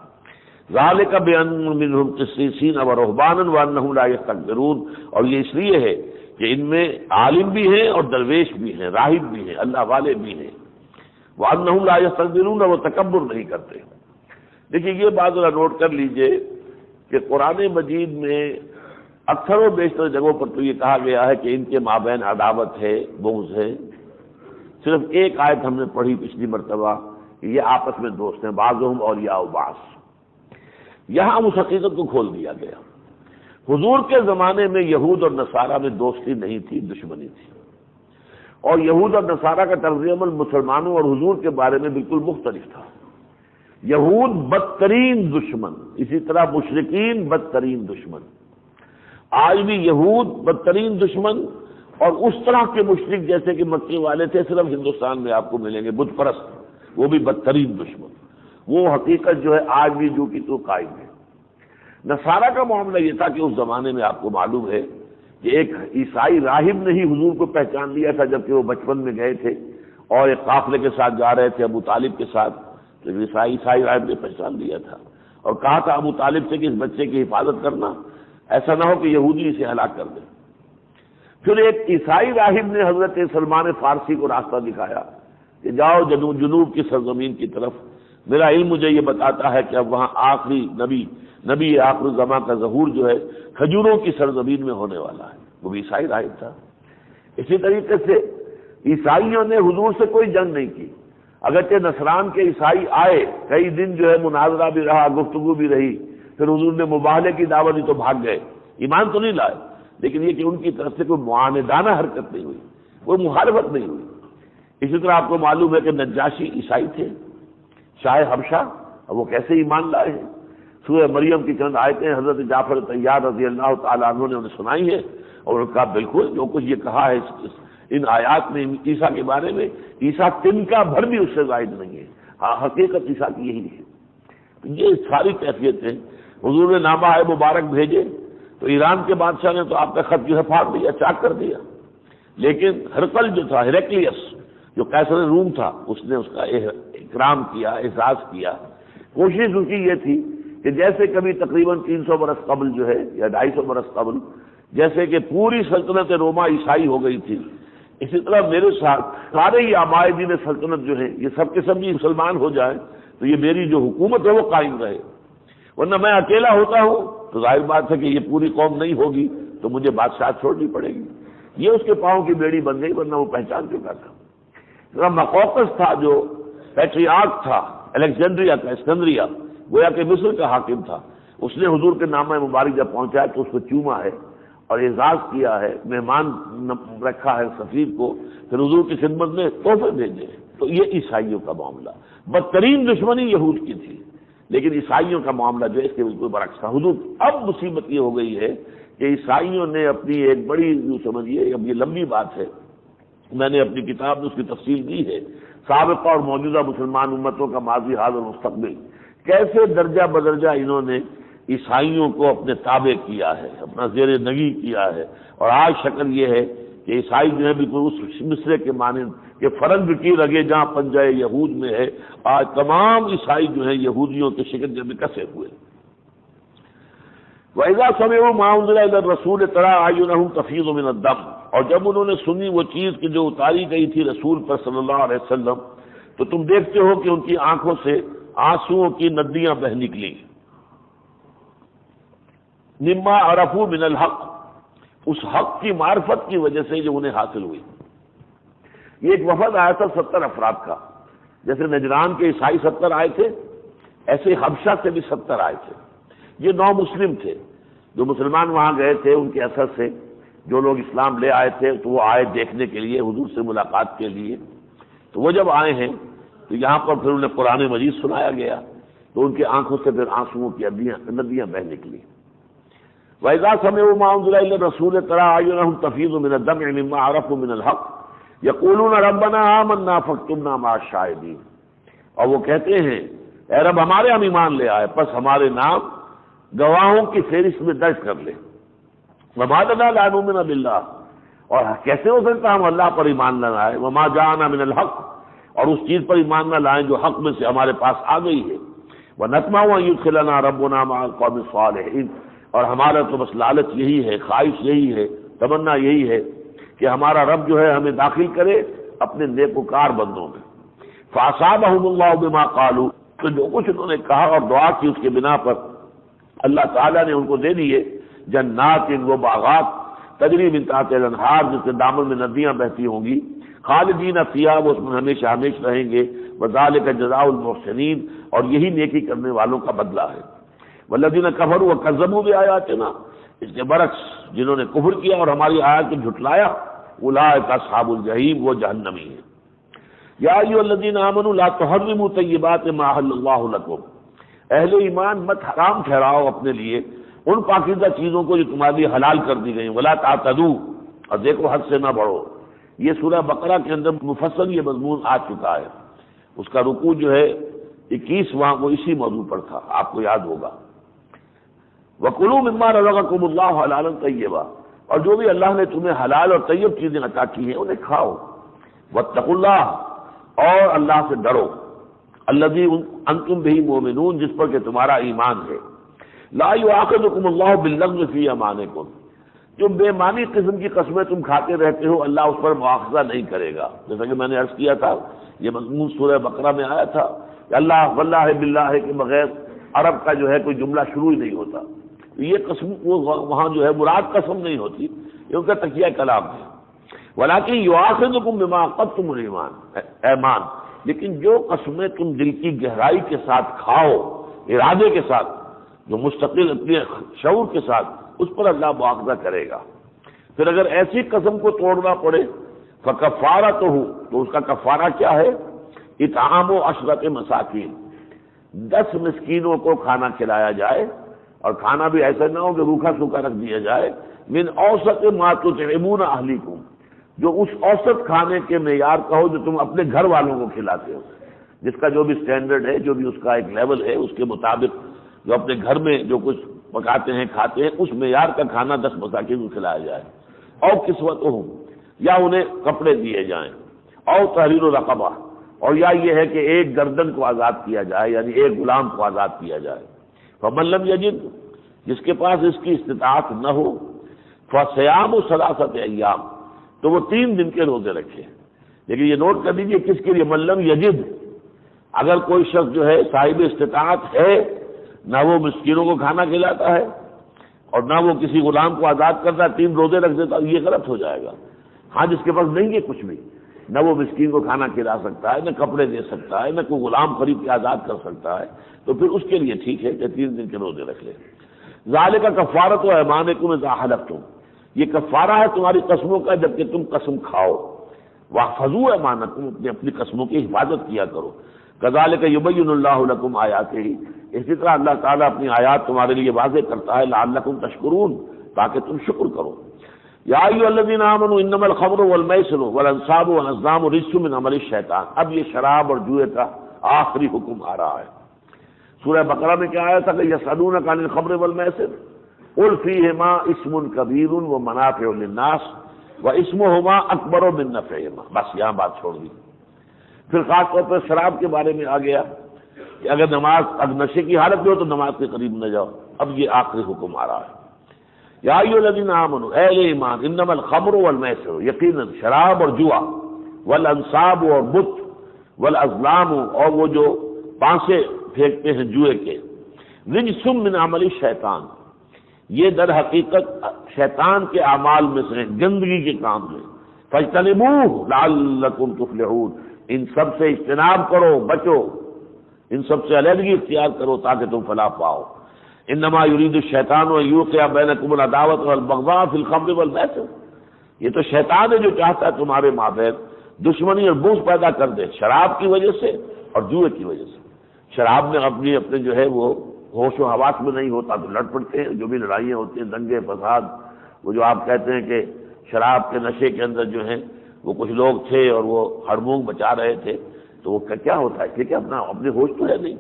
ذالک بأن منہم قسیسین ورہبانا وانہم لا یستکبرون، اور یہ اس لیے ہے کہ ان میں عالم بھی ہیں اور درویش بھی ہیں، راہب بھی ہیں، اللہ والے بھی ہیں۔ وانہم لا یستکبرون، وہ تکبر نہیں کرتے۔ دیکھیے یہ بات ذرا نوٹ کر لیجئے کہ قرآن مجید میں اکثر و بیشتر جگہوں پر تو یہ کہا گیا ہے کہ ان کے مابین عداوت ہے، بغض ہے۔ صرف ایک آیت ہم نے پڑھی پچھلی مرتبہ کہ یہ آپس میں دوست ہیں، بعضهم اولیاء بعض، یہاں اس حقیقت کو کھول دیا گیا۔ حضور کے زمانے میں یہود اور نصارہ میں دوستی نہیں تھی، دشمنی تھی، اور یہود اور نصارہ کا طرز عمل مسلمانوں اور حضور کے بارے میں بالکل مختلف تھا۔ یہود بدترین دشمن، اسی طرح مشرکین بدترین دشمن۔ آج بھی یہود بدترین دشمن، اور اس طرح کے مشرک جیسے کہ مکے والے تھے صرف ہندوستان میں آپ کو ملیں گے، بت پرست، وہ بھی بدترین دشمن۔ وہ حقیقت جو ہے آج بھی جو کی تو قائم ہے۔ نصارہ کا معاملہ یہ تھا کہ اس زمانے میں آپ کو معلوم ہے کہ ایک عیسائی راہب نے ہی حضور کو پہچان لیا تھا جبکہ وہ بچپن میں گئے تھے اور ایک قافلے کے ساتھ جا رہے تھے ابو طالب کے ساتھ، تو عیسائی راہب نے پہچان لیا تھا اور کہا تھا ابو طالب سے کہ اس بچے کی حفاظت کرنا، ایسا نہ ہو کہ یہودی اسے ہلاک کر دیں۔ پھر ایک عیسائی راہب نے حضرت سلمان فارسی کو راستہ دکھایا کہ جاؤ جنوب کی سرزمین کی طرف، میرا علم مجھے یہ بتاتا ہے کہ اب وہاں آخری نبی آخر الزمان کا ظہور جو ہے کھجوروں کی سرزمین میں ہونے والا ہے۔ وہ بھی عیسائی راہب تھا۔ اسی طریقے سے عیسائیوں نے حضور سے کوئی جنگ نہیں کی، اگرچہ نصران کے عیسائی آئے، کئی دن جو ہے مناظرہ بھی رہا، گفتگو بھی رہی، پھر حضور نے مباہلے کی دعوت دی تو بھاگ گئے، ایمان تو نہیں لائے، لیکن یہ کہ ان کی طرف سے کوئی معاندانہ حرکت نہیں ہوئی، کوئی مخالفت نہیں ہوئی۔ اسی طرح آپ کو معلوم ہے کہ نجاشی عیسائی تھے، شاہ حبشہ، اور وہ کیسے ایمان لائے ہیں۔ سورہ مریم کی چند آیتیں حضرت جعفر طیار رضی اللہ تعالیٰ عنہ نے انہیں سنائی ہے، اور انہوں نے کہا بالکل جو کچھ یہ کہا ہے ان آیات میں عیسیٰ کے بارے میں، عیسیٰ تنکا بھر بھی اس سے زائد نہیں ہے، ہاں حقیقت عیسیٰ کی یہی ہے۔ یہ ساری کیفیتیں حضور نے نامہ مبارک بھیجے تو ایران کے بادشاہ نے تو آپ کا خط جو ہے پھاڑ دیا، چاک کر دیا، لیکن ہرقل جو تھا، ہیرکلیس جو قیصر روم تھا، اس نے اس کا اکرام کیا، اعزاز کیا۔ کوشش اس کی یہ تھی کہ جیسے کبھی تقریباً 300 برس قبل جو ہے یا 250 برس قبل جیسے کہ پوری سلطنت روما عیسائی ہو گئی تھی، اسی طرح میرے ساتھ سارے ہی عمائدین سلطنت جو ہے یہ سب کے سب بھی مسلمان ہو جائیں تو یہ میری جو حکومت ہے وہ قائم رہے، ورنہ میں اکیلا ہوتا ہوں تو ظاہر بات ہے کہ یہ پوری قوم نہیں ہوگی تو مجھے بادشاہ چھوڑنی پڑے گی۔ یہ اس کے پاؤں کی بیڑی بن گئی، ورنہ وہ پہچان چکا تھا۔ مقوقس تھا جو پیٹریارک تھا الیگزینڈریا کا، اسکندریہ، گویا کہ مصر کا حاکم تھا، اس نے حضور کے نامہ مبارک جب پہنچا تو اس کو چوما ہے اور اعزاز کیا ہے، مہمان رکھا ہے سفیر کو، پھر حضور کی خدمت میں تحفے بھیجے۔ تو یہ عیسائیوں کا معاملہ، بدترین دشمنی یہود کی تھی، لیکن عیسائیوں کا معاملہ جو ہے اس کے بالکل برعکس تھا۔ حضور اب مصیبت یہ ہو گئی ہے کہ عیسائیوں نے اپنی ایک بڑی یوں سمجھیے، اب یہ لمبی بات ہے، میں نے اپنی کتاب میں اس کی تفصیل دی ہے، سابقہ اور موجودہ مسلمان امتوں کا ماضی، حال اور مستقبل، کیسے درجہ بدرجہ انہوں نے عیسائیوں کو اپنے تابع کیا ہے، اپنا زیر نگی کیا ہے، اور آج شکل یہ ہے کہ عیسائی جو ہے بالکل اس مصرے کے مانند کہ فرنگ کی رگے جہاں پنجہ یہود میں ہے، آج تمام عیسائی جو ہیں یہودیوں کے شکنجے میں کسے ہوئے۔ وَإِذَا سَمِعُوا مَا أُنزِلَ إِلَى الرَّسُولِ تَرَىٰ أَعْيُنَهُمْ تَفِيضُ مِنَ الدَّمْعِ، اور جب انہوں نے سنی وہ چیز کہ جو اتاری گئی تھی رسول پر صلی اللہ علیہ وسلم، تو تم دیکھتے ہو کہ ان کی آنکھوں سے آنسوؤں کی ندیاں بہہ نکلی۔ مما عرفوا من الحق، اس حق کی معرفت کی وجہ سے جو انہیں حاصل ہوئی۔ یہ ایک وفد آیا تھا 70 افراد کا، جیسے نجران کے عیسائی 70 آئے تھے، ایسے حبشہ سے بھی 70 آئے تھے۔ یہ 9 مسلم تھے، جو مسلمان وہاں گئے تھے ان کے اثر سے جو لوگ اسلام لے آئے تھے تو وہ آئے دیکھنے کے لیے، حضور سے ملاقات کے لیے۔ تو وہ جب آئے ہیں تو یہاں پر پھر انہیں قرآن مجید سنایا گیا، تو ان کی آنکھوں سے پھر آنسوؤں کی ندیاں بہہ نکلی۔ وَإِذَا سَمِعُوا مَا أُنزِلَ إِلَى الرَّسُولِ تَرَىٰ أَعْيُنَهُمْ تَفِيضُ مِنَ الدَّمْعِ مِمَّا عَرَفُوا مِنَ الْحَقِّ يَقُولُونَ رَبَّنَا آمَنَّا فَاكْتُبْنَا مَعَ الشَّاهِدِينَ، اور وہ کہتے ہیں اے رب ہمارے ہم ایمان لے آئے، پس ہمارے نام گواہوں کی فہرست میں درج کر لے۔ وَمَا لَنَا لَا نُؤْمِنَ بِاللَّهِ، اور کیسے ہو سکتا ہم اللہ پر ایمان نہ لائیں، وَمَا جَاءَنَا مِنَ الْحَقِّ، اور اس چیز پر ایمان نہ لائیں جو حق میں سے ہمارے پاس آ گئی ہے۔ وَنَطْمَعُ أَن يُدْخِلَنَا رَبُّنَا مَعَ الْقَوْمِ الصَّالِحِينَ، اور ہمارا تو بس لالچ یہی ہے، خواہش یہی ہے، تمنا یہی ہے کہ ہمارا رب جو ہے ہمیں داخل کرے اپنے نیکوکار بندوں میں۔ فَأَصَابَهُمُ اللَّهُ بِمَا قَالُوا، تو جو کچھ انہوں نے کہا اور دعا کی اس کے بنا پر اللہ تعالیٰ نے ان کو دے دیے جنات، وہ باغات، تجری من تحتها الانہار، جس کے دامن میں ندیاں بہتی ہوں گی، خالدین فیہا، وہ اس میں ہمیشہ ہمیشہ رہیں گے، وذالک جزاء المحسنین، اور یہی نیکی کرنے والوں کا بدلہ ہے۔ والذین کفروا وکذبوا بآیاتنا، اس کے برعکس جنہوں نے کفر کیا اور ہماری آیات کو جھٹلایا، اولئک اصحاب الجحیم، وہ جہنمی ہیں۔ یا ایھا الذین آمنوا لا تحرموا طیبات ما احل اللہ لکم، اہل ایمان مت حرام ٹھہراؤ اپنے لیے ان پاکیزہ چیزوں کو جو تمہارے لیے حلال کر دی گئی، ولا تعتدوا، اور دیکھو حد سے نہ بڑھو۔ یہ سورہ بقرہ کے اندر مفصل یہ مضمون آ چکا ہے، اس کا رکوع جو ہے 21واں وہ اسی موضوع پر تھا، آپ کو یاد ہوگا۔ وَكُلُوا مِمَّا رَزَقَكُمُ اللَّهُ حَلَالًا طَيِّبًا، اور جو بھی اللہ نے تمہیں حلال اور طیب چیزیں عطا کی ہیں انہیں کھاؤ۔ وَاتَّقُوا اللَّهَ، اور اللہ سے ڈرو، الَّذِي أَنتُم بِهِ مُؤْمِنُونَ، جس پر کہ تمہارا ایمان ہے۔ لَا يُؤَاخِذُكُمُ اللَّهُ بِاللَّغْوِ فِي أَيْمَانِكُمْ، جو بے معنی قسم کی قسمیں تم کھاتے رہتے ہو اللہ اس پر مؤاخذہ نہیں کرے گا۔ جیسا کہ میں نے عرض کیا تھا، یہ مضمون سورہ بقرہ میں آیا تھا کہ اللہ واللہ باللہ کے بغیر عرب کا جو ہے کوئی جملہ شروع ہی نہیں ہوتا۔ یہ قسم وہ وہاں جو ہے مراد قسم نہیں ہوتی، یہ ان کا تکیہ کلام ہے۔ ولیکن یؤاخذکم بما عقدتم الایمان، لیکن جو قسمیں تم دل کی گہرائی کے ساتھ کھاؤ، ارادے کے ساتھ، جو مستقل اپنے شعور کے ساتھ، اس پر اللہ مؤاخذہ کرے گا۔ پھر اگر ایسی قسم کو توڑنا پڑے فکفارتہ، تو اس کا کفارہ کیا ہے؟ اطعام 10 مساکین، 10 مسکینوں کو کھانا کھلایا جائے، اور کھانا بھی ایسا نہ ہو کہ روکھا سوکھا رکھ دیا جائے۔ من اوسط ما تطعمون اہلیکم، جو اس اوسط کھانے کے معیار کا ہو جو تم اپنے گھر والوں کو کھلاتے ہو، جس کا جو بھی سٹینڈرڈ ہے، جو بھی اس کا ایک لیول ہے، اس کے مطابق جو اپنے گھر میں جو کچھ پکاتے ہیں کھاتے ہیں، اس معیار کا کھانا 10 مساکین کو کھلایا جائے۔ اور کسوتہم، یا انہیں کپڑے دیے جائیں، اور تحریر رقبہ، اور یا یہ ہے کہ ایک گردن کو آزاد کیا جائے، یعنی ایک غلام کو آزاد کیا جائے۔ فمن لم یجد، جس کے پاس اس کی استطاعت نہ ہو، فصیام ثلاثۃ ایام، تو وہ 3 دن کے روزے رکھے۔ لیکن یہ نوٹ کر دیجئے کس کے لیے، من لم یجد، اگر کوئی شخص جو ہے صاحب استطاعت ہے، نہ وہ مسکینوں کو کھانا کھلاتا ہے اور نہ وہ کسی غلام کو آزاد کرتا ہے، 3 روزے رکھ دیتا، یہ غلط ہو جائے گا۔ ہاں جس کے پاس نہیں ہے کچھ بھی، نہ وہ مسکین کو کھانا کھلا سکتا ہے، نہ کپڑے دے سکتا ہے، نہ کوئی غلام خرید کے آزاد کر سکتا ہے، تو پھر اس کے لیے ٹھیک ہے کہ 3 دن کے روزے رکھ لے۔ ذالک کفارۃ ایمانکم اذا حلفتم، یہ کفارہ ہے تمہاری قسموں کا جبکہ تم قسم کھاؤ۔ واحفظوا ایمانکم، اپنی قسموں کی حفاظت کیا کرو۔ کذالک یبین اللہ لکم آیاتہ، اسی طرح اللہ تعالیٰ اپنی آیات تمہارے لیے واضح کرتا ہے، لعلکم تشکرون، تاکہ تم شکر کرو۔ یا ایھا الذین آمنوا انما الخمر والمیسر والانصاب والازلام رجس من عمل الشیطان، اب یہ شراب اور جوئے کا آخری حکم آ رہا ہے۔ سورہ بقرہ میں کیا آیا تھا کہ یسألونک عن الخمر والمیسر قل فیہما اسم کبیر ومنافع للناس واسمہما اکبر من نفعہما، بس یہاں بات چھوڑ دی۔ پھر خاص طور پر شراب کے بارے میں آ گیا کہ اگر نشے کی حالت میں ہو تو نماز کے قریب نہ جاؤ، اب یہ آخری حکم آ رہا ہے۔ یا ایھا الذین آمنوا، اہل ایمان، انما الخمر والمیسر، یقیناً شراب اور جوا، والانصاب اور بت، والازلام اور وہ جو پانسے پھینکتے ہیں جوئے کے، رجس من عمل الشیطان، یہ در حقیقت شیطان کے اعمال میں سے گندگی کے کام ہیں۔ فاجتنبوہ لعلکم تفلحون، ان سب سے اجتناب کرو، بچو، ان سب سے علیحدگی اختیار کرو تاکہ تم فلاح پاؤ۔ انما یرید الشیطان ان یوقع بینکم العداوۃ والبغضاء فی الخمر والمیسر، یہ تو شیطان ہے جو چاہتا ہے تمہارے مابین دشمنی اور بغض پیدا کر دے، شراب کی وجہ سے اور جوئے کی وجہ سے۔ شراب میں اپنے جو ہے وہ ہوش و حواس میں نہیں ہوتا تو لڑ پڑتے ہیں، جو بھی لڑائیاں ہوتی ہیں، دنگے فساد، وہ جو آپ کہتے ہیں کہ شراب کے نشے کے اندر جو ہیں وہ کچھ لوگ تھے اور وہ ہڑمونگ بچا رہے تھے، تو وہ کیا ہوتا ہے کہ اپنے ہوش تو ہے نہیں۔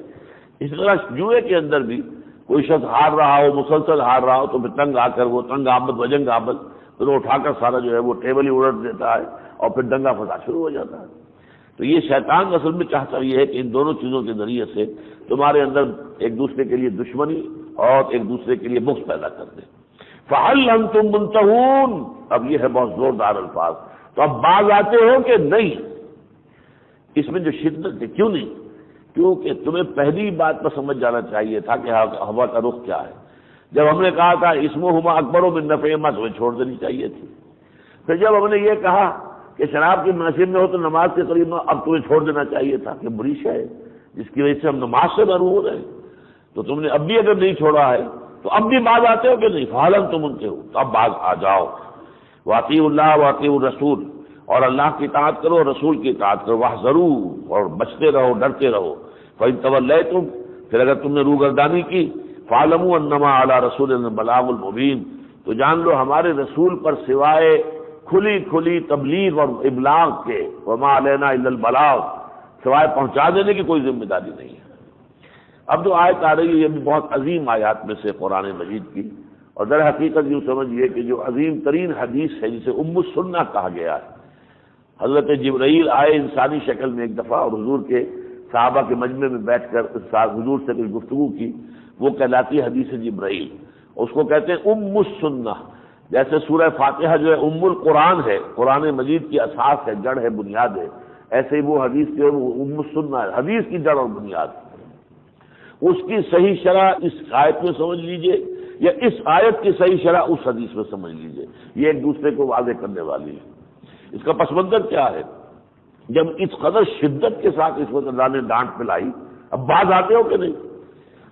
اس طرح جوئے کے اندر بھی کوئی شخص ہار رہا ہو، مسلسل ہار رہا ہو، تو پھر تنگ آ کر وہ تنگ آمد وجنگ آمد، پھر وہ اٹھا کر سارا جو ہے وہ ٹیبل ہی الٹ دیتا ہے اور پھر دنگا فساد شروع ہو جاتا ہے۔ تو یہ شیطان اصل میں چاہتا یہ ہے کہ ان دونوں چیزوں کے ذریعے سے تمہارے اندر ایک دوسرے کے لیے دشمنی اور ایک دوسرے کے لیے بغض پیدا کر دے۔ فَهَلْ أَنْتُمْ مُنْتَهُونَ، اب یہ ہے بہت زوردار الفاظ، تو اب باز آتے ہو کہ نہیں؟ اس میں جو شدت ہے، کیوں نہیں؟ کیونکہ تمہیں پہلی بات پر سمجھ جانا چاہیے تھا کہ ہوا کا رخ کیا ہے۔ جب ہم نے کہا تھا اسمہما اکبر من نفعہما، تمہیں چھوڑ دینی چاہیے تھی۔ پھر جب ہم نے یہ کہا کہ شراب کی مناسب میں ہو تو نماز کے قریب نہ، اب تمہیں چھوڑ دینا چاہیے تھا کہ بری شے ہے جس کی وجہ سے ہم نماز سے محروم ہو رہے ہیں، تو تم نے اب بھی اگر نہیں چھوڑا ہے تو اب بھی باز آتے ہو کہ نہیں؟ فعلن تم انتے ہو، تو اب باز آ جاؤ۔ واطیعوا اللہ واطیعوا الرسول، اور اللہ کی اطاعت کرو، رسول کی اطاعت کرو، واحذروا، اور بچتے رہو، ڈرتے رہو۔ فإن تولیتم، پھر اگر تم نے روگردانی کی، فاعلموا انما علی رسولنا البلاغ المبین، تو جان لو ہمارے رسول پر سوائے کھلی کھلی تبلیغ اور ابلاغ کے، وما علینا الا البلاغ، سوائے پہنچا دینے کی کوئی ذمہ داری نہیں ہے۔ اب جو آیت آ رہی ہے یہ بھی بہت عظیم آیات میں سے قرآن مجید کی، اور در حقیقت یوں سمجھیے کہ جو عظیم ترین حدیث ہے جسے ام السنہ کہا گیا ہے۔ حضرت جبرائیل آئے انسانی شکل میں ایک دفعہ، اور حضور کے صحابہ کے مجمع میں بیٹھ کر حضور سے کچھ گفتگو کی، وہ کہلاتی ہے حدیث جبرائیل، اس کو کہتے ہیں ام السنہ۔ جیسے سورہ فاتحہ جو ہے ام القرآن ہے، قرآن مجید کی اساس ہے، جڑ ہے، بنیاد ہے، ایسے ہی وہ حدیث جو ہے وہ ام السنہ ہے، حدیث کی جڑ اور بنیاد۔ اس کی صحیح شرح اس آیت میں سمجھ لیجئے، یا اس آیت کی صحیح شرح اس حدیث میں سمجھ لیجئے، یہ ایک دوسرے کو واضح کرنے والی ہے۔ اس کا پس منظر کیا ہے؟ جب اس قدر شدت کے ساتھ اس وقت اللہ نے ڈانٹ پلائی، اب باز آتے ہو کہ نہیں؟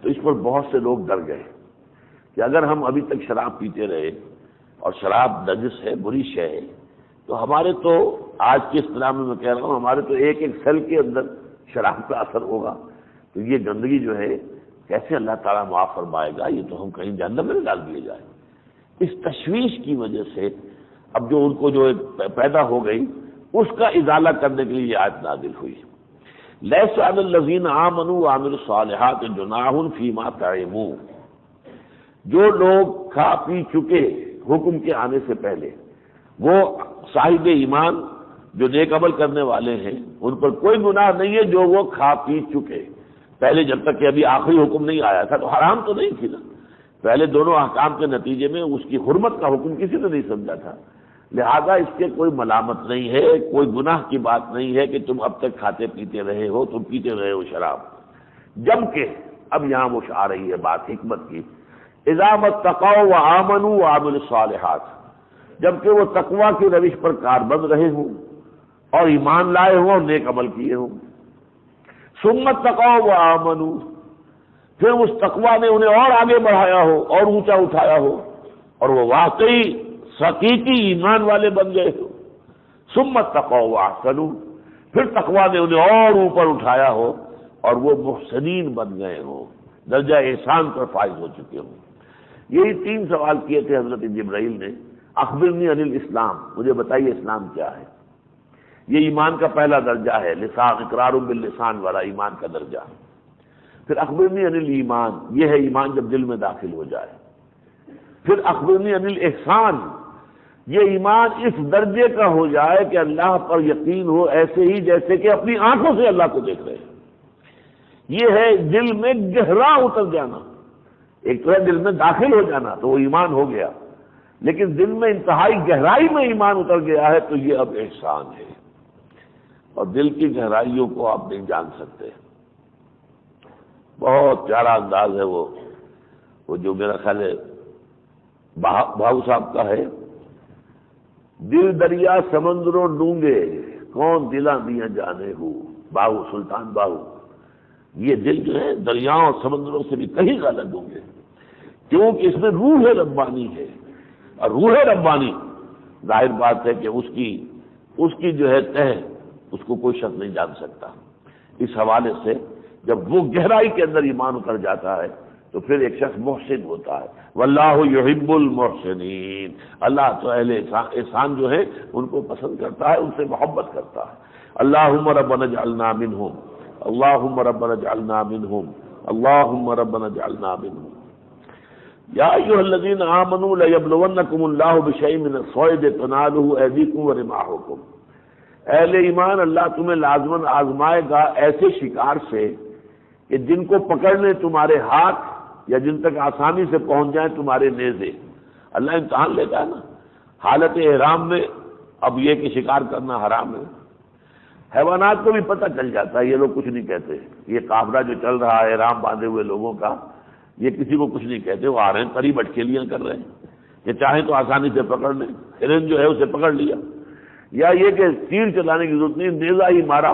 تو اس پر بہت سے لوگ ڈر گئے کہ اگر ہم ابھی تک شراب پیتے رہے، اور شراب نجس ہے، بری شے ہے، تو ہمارے تو آج کے اصطلاح میں کہہ رہا ہوں، ہمارے تو ایک ایک سیل کے اندر شراب کا اثر ہوگا، تو یہ گندگی جو ہے کیسے اللہ تعالیٰ معاف فرمائے گا؟ یہ تو ہم کہیں جہنم میں ڈال دیے جائیں۔ اس تشویش کی وجہ سے اب جو ان کو جو پیدا ہو گئی، اس کا ازالہ کرنے کے لیے یہ آیت نازل ہوئی۔ لیس علی الذین آمنوا وعملوا الصالحات جناح فیما طعموا، جو لوگ کھا پی چکے حکم کے آنے سے پہلے، وہ صاحب ایمان جو نیک عمل کرنے والے ہیں، ان پر کوئی گناہ نہیں ہے جو وہ کھا پی چکے۔ پہلے جب تک کہ ابھی آخری حکم نہیں آیا تھا تو حرام تو نہیں تھی نا، پہلے دونوں احکام کے نتیجے میں اس کی حرمت کا حکم کسی نے نہیں سمجھا تھا، لہذا اس کے کوئی ملامت نہیں ہے، کوئی گناہ کی بات نہیں ہے کہ تم اب تک کھاتے پیتے رہے ہو، تم پیتے رہے ہو شراب، جبکہ اب یہاں وہ آ رہی ہے بات حکمت کی، اذا اتقوا وآمنوا وعملوا الصالحات، جبکہ وہ تقوی کی روش پر کاربند رہے ہوں اور ایمان لائے ہوں اور نیک عمل کیے ہوں، ثم اتقوا وآمنوا، پھر اس تقوی نے انہیں اور آگے بڑھایا ہو اور اونچا اٹھایا ہو اور وہ واقعی حقیقی ایمان والے بن گئے ہو، ثم اتقوا واحسنوا، پھر تقوی نے انہیں اور اوپر اٹھایا ہو اور وہ محسنین بن گئے ہوں، درجہ احسان پر فائز ہو چکے ہوں۔ یہی 3 سوال کیے تھے حضرت جبرائیل نے، اخبرنی عن الاسلام، مجھے بتائیے اسلام کیا ہے، یہ ایمان کا پہلا درجہ ہے، لسان اقرار باللسان والا ایمان کا درجہ، پھر اخبرنی عن الایمان، یہ ہے ایمان جب دل میں داخل ہو جائے، پھر اخبرنی عن الاحسان، یہ ایمان اس درجے کا ہو جائے کہ اللہ پر یقین ہو ایسے ہی جیسے کہ اپنی آنکھوں سے اللہ کو دیکھ رہے ہیں، یہ ہے دل میں گہرا اتر جانا، ایک تو ہے دل میں داخل ہو جانا تو وہ ایمان ہو گیا، لیکن دل میں انتہائی گہرائی میں ایمان اتر گیا ہے تو یہ اب احسان ہے، اور دل کی گہرائیوں کو آپ نہیں جان سکتے، بہت پیارا انداز ہے وہ جو میرا خیال ہے بھاؤ صاحب کا ہے، دل دریا سمندروں ڈونگے کون دلاں دیاں جانے ہو، باہو سلطان باہو، یہ دل جو ہے دریاؤں اور سمندروں سے بھی کہیں زیادہ ڈونگے، کیونکہ اس میں روح ربانی ہے، اور روح ربانی ظاہر بات ہے کہ اس کی جو ہے تہ اس کو کوئی شخص نہیں جان سکتا، اس حوالے سے جب وہ گہرائی کے اندر ایمان اتر جاتا ہے تو پھر ایک شخص محسن ہوتا ہے، واللہ یحب المحسنین، اللہ تو اہل احسان جو ہے ان کو پسند کرتا ہے، ان سے محبت کرتا ہے، اللہم ربنا اجعلنا منہم، اللہم ربنا اجعلنا منہم، اللہم ربنا اجعلنا منہم، یا ایھا الذین آمنوا لیبلونکم اللہ بشیء من الصید تنالہ ایدیکم ورماحکم، اہل ایمان اللہ تمہیں لازماً آزمائے گا ایسے شکار سے کہ جن کو پکڑنے تمہارے ہاتھ یا جن تک آسانی سے پہنچ جائیں تمہارے نیزے، اللہ امتحان لیتا ہے نا، حالت احرام میں اب یہ کہ شکار کرنا حرام ہے، حیوانات کو بھی پتہ چل جاتا ہے، یہ لوگ کچھ نہیں کہتے، یہ قافلہ جو چل رہا ہے احرام باندھے ہوئے لوگوں کا، یہ کسی کو کچھ نہیں کہتے، وہ آ رہے ہیں قریب اٹکیلیاں کر رہے ہیں، یہ چاہیں تو آسانی سے پکڑ لیں، ہرن جو ہے اسے پکڑ لیا، یا یہ کہ تیر چلانے کی ضرورت نہیں، نیزہ ہی مارا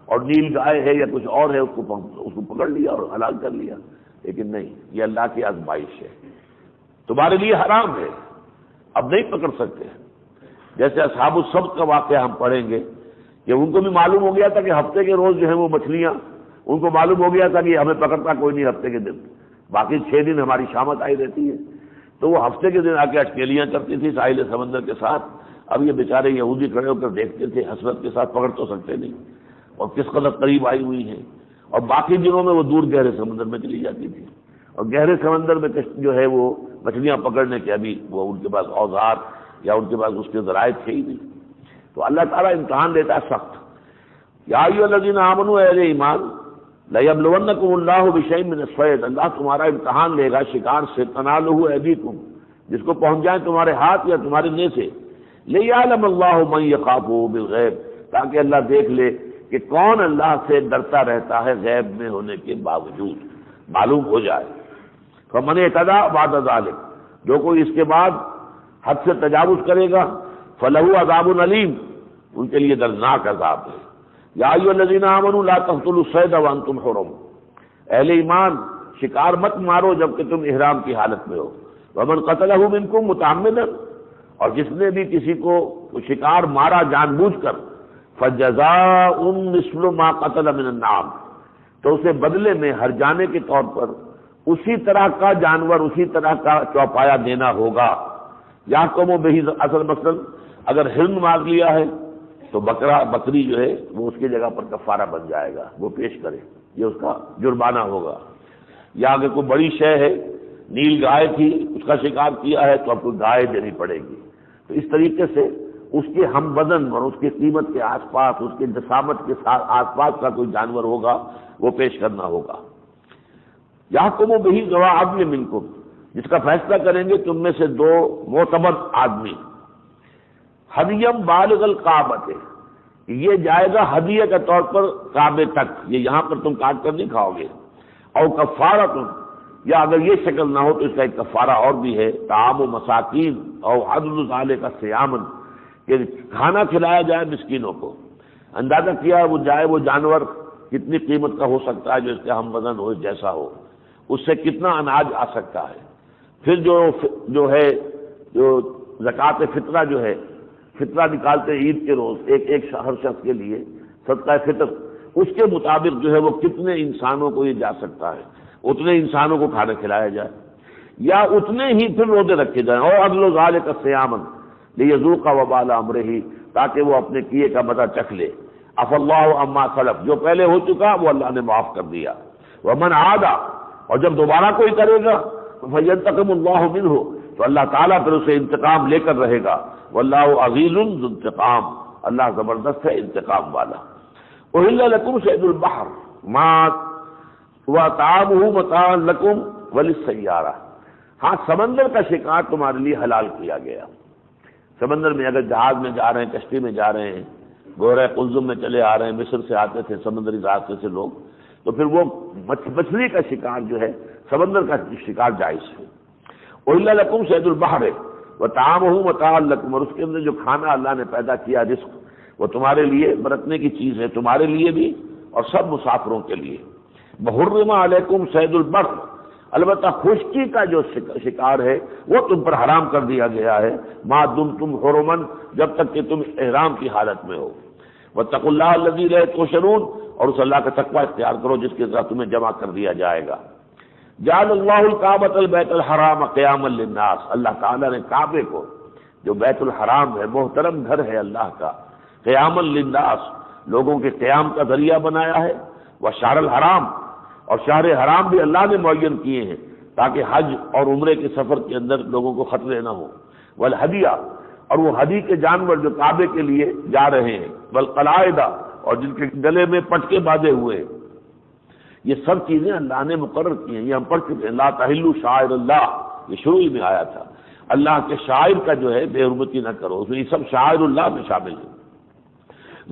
اور نیل گائے ہے یا کچھ اور ہے اس کو پکڑ لیا اور ہلاک کر لیا، لیکن نہیں، یہ اللہ کی آزمائش ہے، تمہارے لیے حرام ہے، اب نہیں پکڑ سکتے، جیسے اصحاب السبت کا واقعہ ہم پڑھیں گے کہ ان کو بھی معلوم ہو گیا تھا کہ ہفتے کے روز جو ہے وہ مچھلیاں، ان کو معلوم ہو گیا تھا کہ ہمیں پکڑتا کوئی نہیں ہفتے کے دن، باقی 6 دن ہماری شامت آئی رہتی ہے، تو وہ ہفتے کے دن آ کے اٹکیلیاں کرتی تھی ساحل سمندر کے ساتھ، اب یہ بیچارے یہودی کھڑے ہو کر دیکھتے تھے حسرت کے ساتھ، پکڑ تو سکتے نہیں، اور کس قدر قریب آئی ہوئی ہیں، اور باقی دنوں میں وہ دور گہرے سمندر میں چلی جاتی تھی، اور گہرے سمندر میں جو ہے وہ مچھلیاں پکڑنے کے ابھی وہ ان کے پاس اوزار یا ان کے پاس اس کے ذرائع تھے ہی نہیں، تو اللہ تعالیٰ امتحان لیتا ہے سخت، یا ایھا الذین آمنوا، اہل ایمان، لیبلونکم اللہ بشیء من الصید، اللہ تمہارا امتحان لے گا شکار سے، تنالہ ایدیکم، جس کو پہنچ جائیں تمہارے ہاتھ یا تمہارے نیزے، لیعلم اللہ من یخافہ بالغیب، تاکہ اللہ دیکھ لے کہ کون اللہ سے ڈرتا رہتا ہے غیب میں ہونے کے باوجود، معلوم ہو جائے، فمن اعتدی بعد ذلک، جو کوئی اس کے بعد حد سے تجاوز کرے گا، فلہ عذاب علیم، ان کے لیے دردناک عذاب ہے، یا ایھا الذین آمنوا لا تقتلوا الصید وانتم حرم، اہل ایمان شکار مت مارو جبکہ تم احرام کی حالت میں ہو، ومن قتلہ منکم متعمدا، اور جس نے بھی کسی کو شکار مارا جان بوجھ کر، فجزاء مثل ما قتل من النعام، تو اسے بدلے میں ہر جانے کے طور پر اسی طرح کا جانور، اسی طرح کا چوپایا دینا ہوگا، یا قوم بہی، اصل مثلا اگر ہرن مار لیا ہے تو بکری جو ہے وہ اس کی جگہ پر کفارہ بن جائے گا، وہ پیش کرے، یہ اس کا جرمانہ ہوگا، یا اگر کوئی بڑی شے ہے، نیل گائے تھی اس کا شکار کیا ہے تو اب کوئی گائے دینی پڑے گی، تو اس طریقے سے اس کے ہم وزن اور اس کی قیمت کے آس پاس، اس کے جسامت کے آس پاس کا کوئی جانور ہوگا وہ پیش کرنا ہوگا۔ یحکم بہ ذوی عدل منکم، جس کا فیصلہ کریں گے تم میں سے دو معتبر آدمی۔ ہدیم بالغ الکعبۃ، یہ جائے گا ہدیہ کے طور پر کعبے تک، یہ یہاں پر تم کاٹ کر نہیں کھاؤ گے۔ او کفارۃ، یا اگر یہ شکل نہ ہو تو اس کا ایک کفارہ اور بھی ہے، طعام و مساکین او عدل ذالک صیامن، کہ کھانا کھلایا جائے مسکینوں کو۔ اندازہ کیا وہ جائے وہ جانور کتنی قیمت کا ہو سکتا ہے جو اس کے ہم وزن ہو، جیسا ہو، اس سے کتنا اناج آ سکتا ہے۔ پھر جو ہے جو زکوٰۃ فطرہ جو ہے، فطرہ نکالتے عید کے روز ایک ہر شخص کے لیے صدقہ فطر، اس کے مطابق جو ہے وہ کتنے انسانوں کو یہ جا سکتا ہے، اتنے انسانوں کو کھانا کھلایا جائے، یا اتنے ہی پھر روزے رکھے جائیں۔ اور عدل ذالک صیامن لیذوق وبال امرہ، تاکہ وہ اپنے کیے کا بدلہ چکھ لے۔ عفا اللہ عما سلف، جو پہلے ہو چکا وہ اللہ نے معاف کر دیا۔ ومن عاد، اور جب دوبارہ کوئی کرے گا فینتقم اللہ منہ، تو اللہ تعالیٰ پھر اسے انتقام لے کر رہے گا۔ واللہ عزیز ذو انتقام، اللہ زبردست ہے انتقام والا۔ احل لکم صید البحر ما وطعامہ متاعا لکم وللسیارہ، ہاں سمندر کا شکار تمہارے لیے حلال کیا گیا۔ سمندر میں اگر جہاز میں جا رہے ہیں، کشتی میں جا رہے ہیں، گورے قلزم میں چلے آ رہے ہیں، مصر سے آتے تھے سمندری راستے سے لوگ، تو پھر وہ مچھلی کا شکار جو ہے، سمندر کا شکار جائز ہے۔ احل لکم صید البحر وطعامہ متاعا لکم، اور اس کے اندر جو کھانا اللہ نے پیدا کیا رزق، وہ تمہارے لیے برتنے کی چیز ہے، تمہارے لیے بھی اور سب مسافروں کے لیے۔ وحرم علیکم صید البر، البتہ خشکی کا جو شکار ہے وہ تم پر حرام کر دیا گیا ہے، ما دمتم حرمن، جب تک کہ تم احرام کی حالت میں ہو۔ واتقوا اللہ الذی الیہ تحشرون، اور اس اللہ کا تقوی اختیار کرو جس کے ساتھ تمہیں جمع کر دیا جائے گا۔ جعل اللہ الکعبۃ البیت الحرام قیاما للناس، اللہ تعالیٰ نے کعبے کو، جو بیت الحرام ہے، محترم گھر ہے اللہ کا، قیاما للناس، لوگوں کے قیام کا ذریعہ بنایا ہے۔ وشہر الحرام، اور شہر حرام بھی اللہ نے معین کیے ہیں تاکہ حج اور عمرے کے سفر کے اندر لوگوں کو خطرے نہ ہو۔ والہدیہ، اور وہ ہدی کے جانور جو کعبے کے لیے جا رہے ہیں، والقلائد، اور جن کے گلے میں پٹکے باندھے ہوئے، یہ سب چیزیں اللہ نے مقرر کی ہیں، یہ ہم پڑھ چکے ہیں۔ لا تحلوا شعائر اللہ، یہ شروع ہی میں آیا تھا، اللہ کے شاعر کا جو ہے بے حرمتی نہ کرو، اس میں یہ سب شاعر اللہ میں شامل ہے۔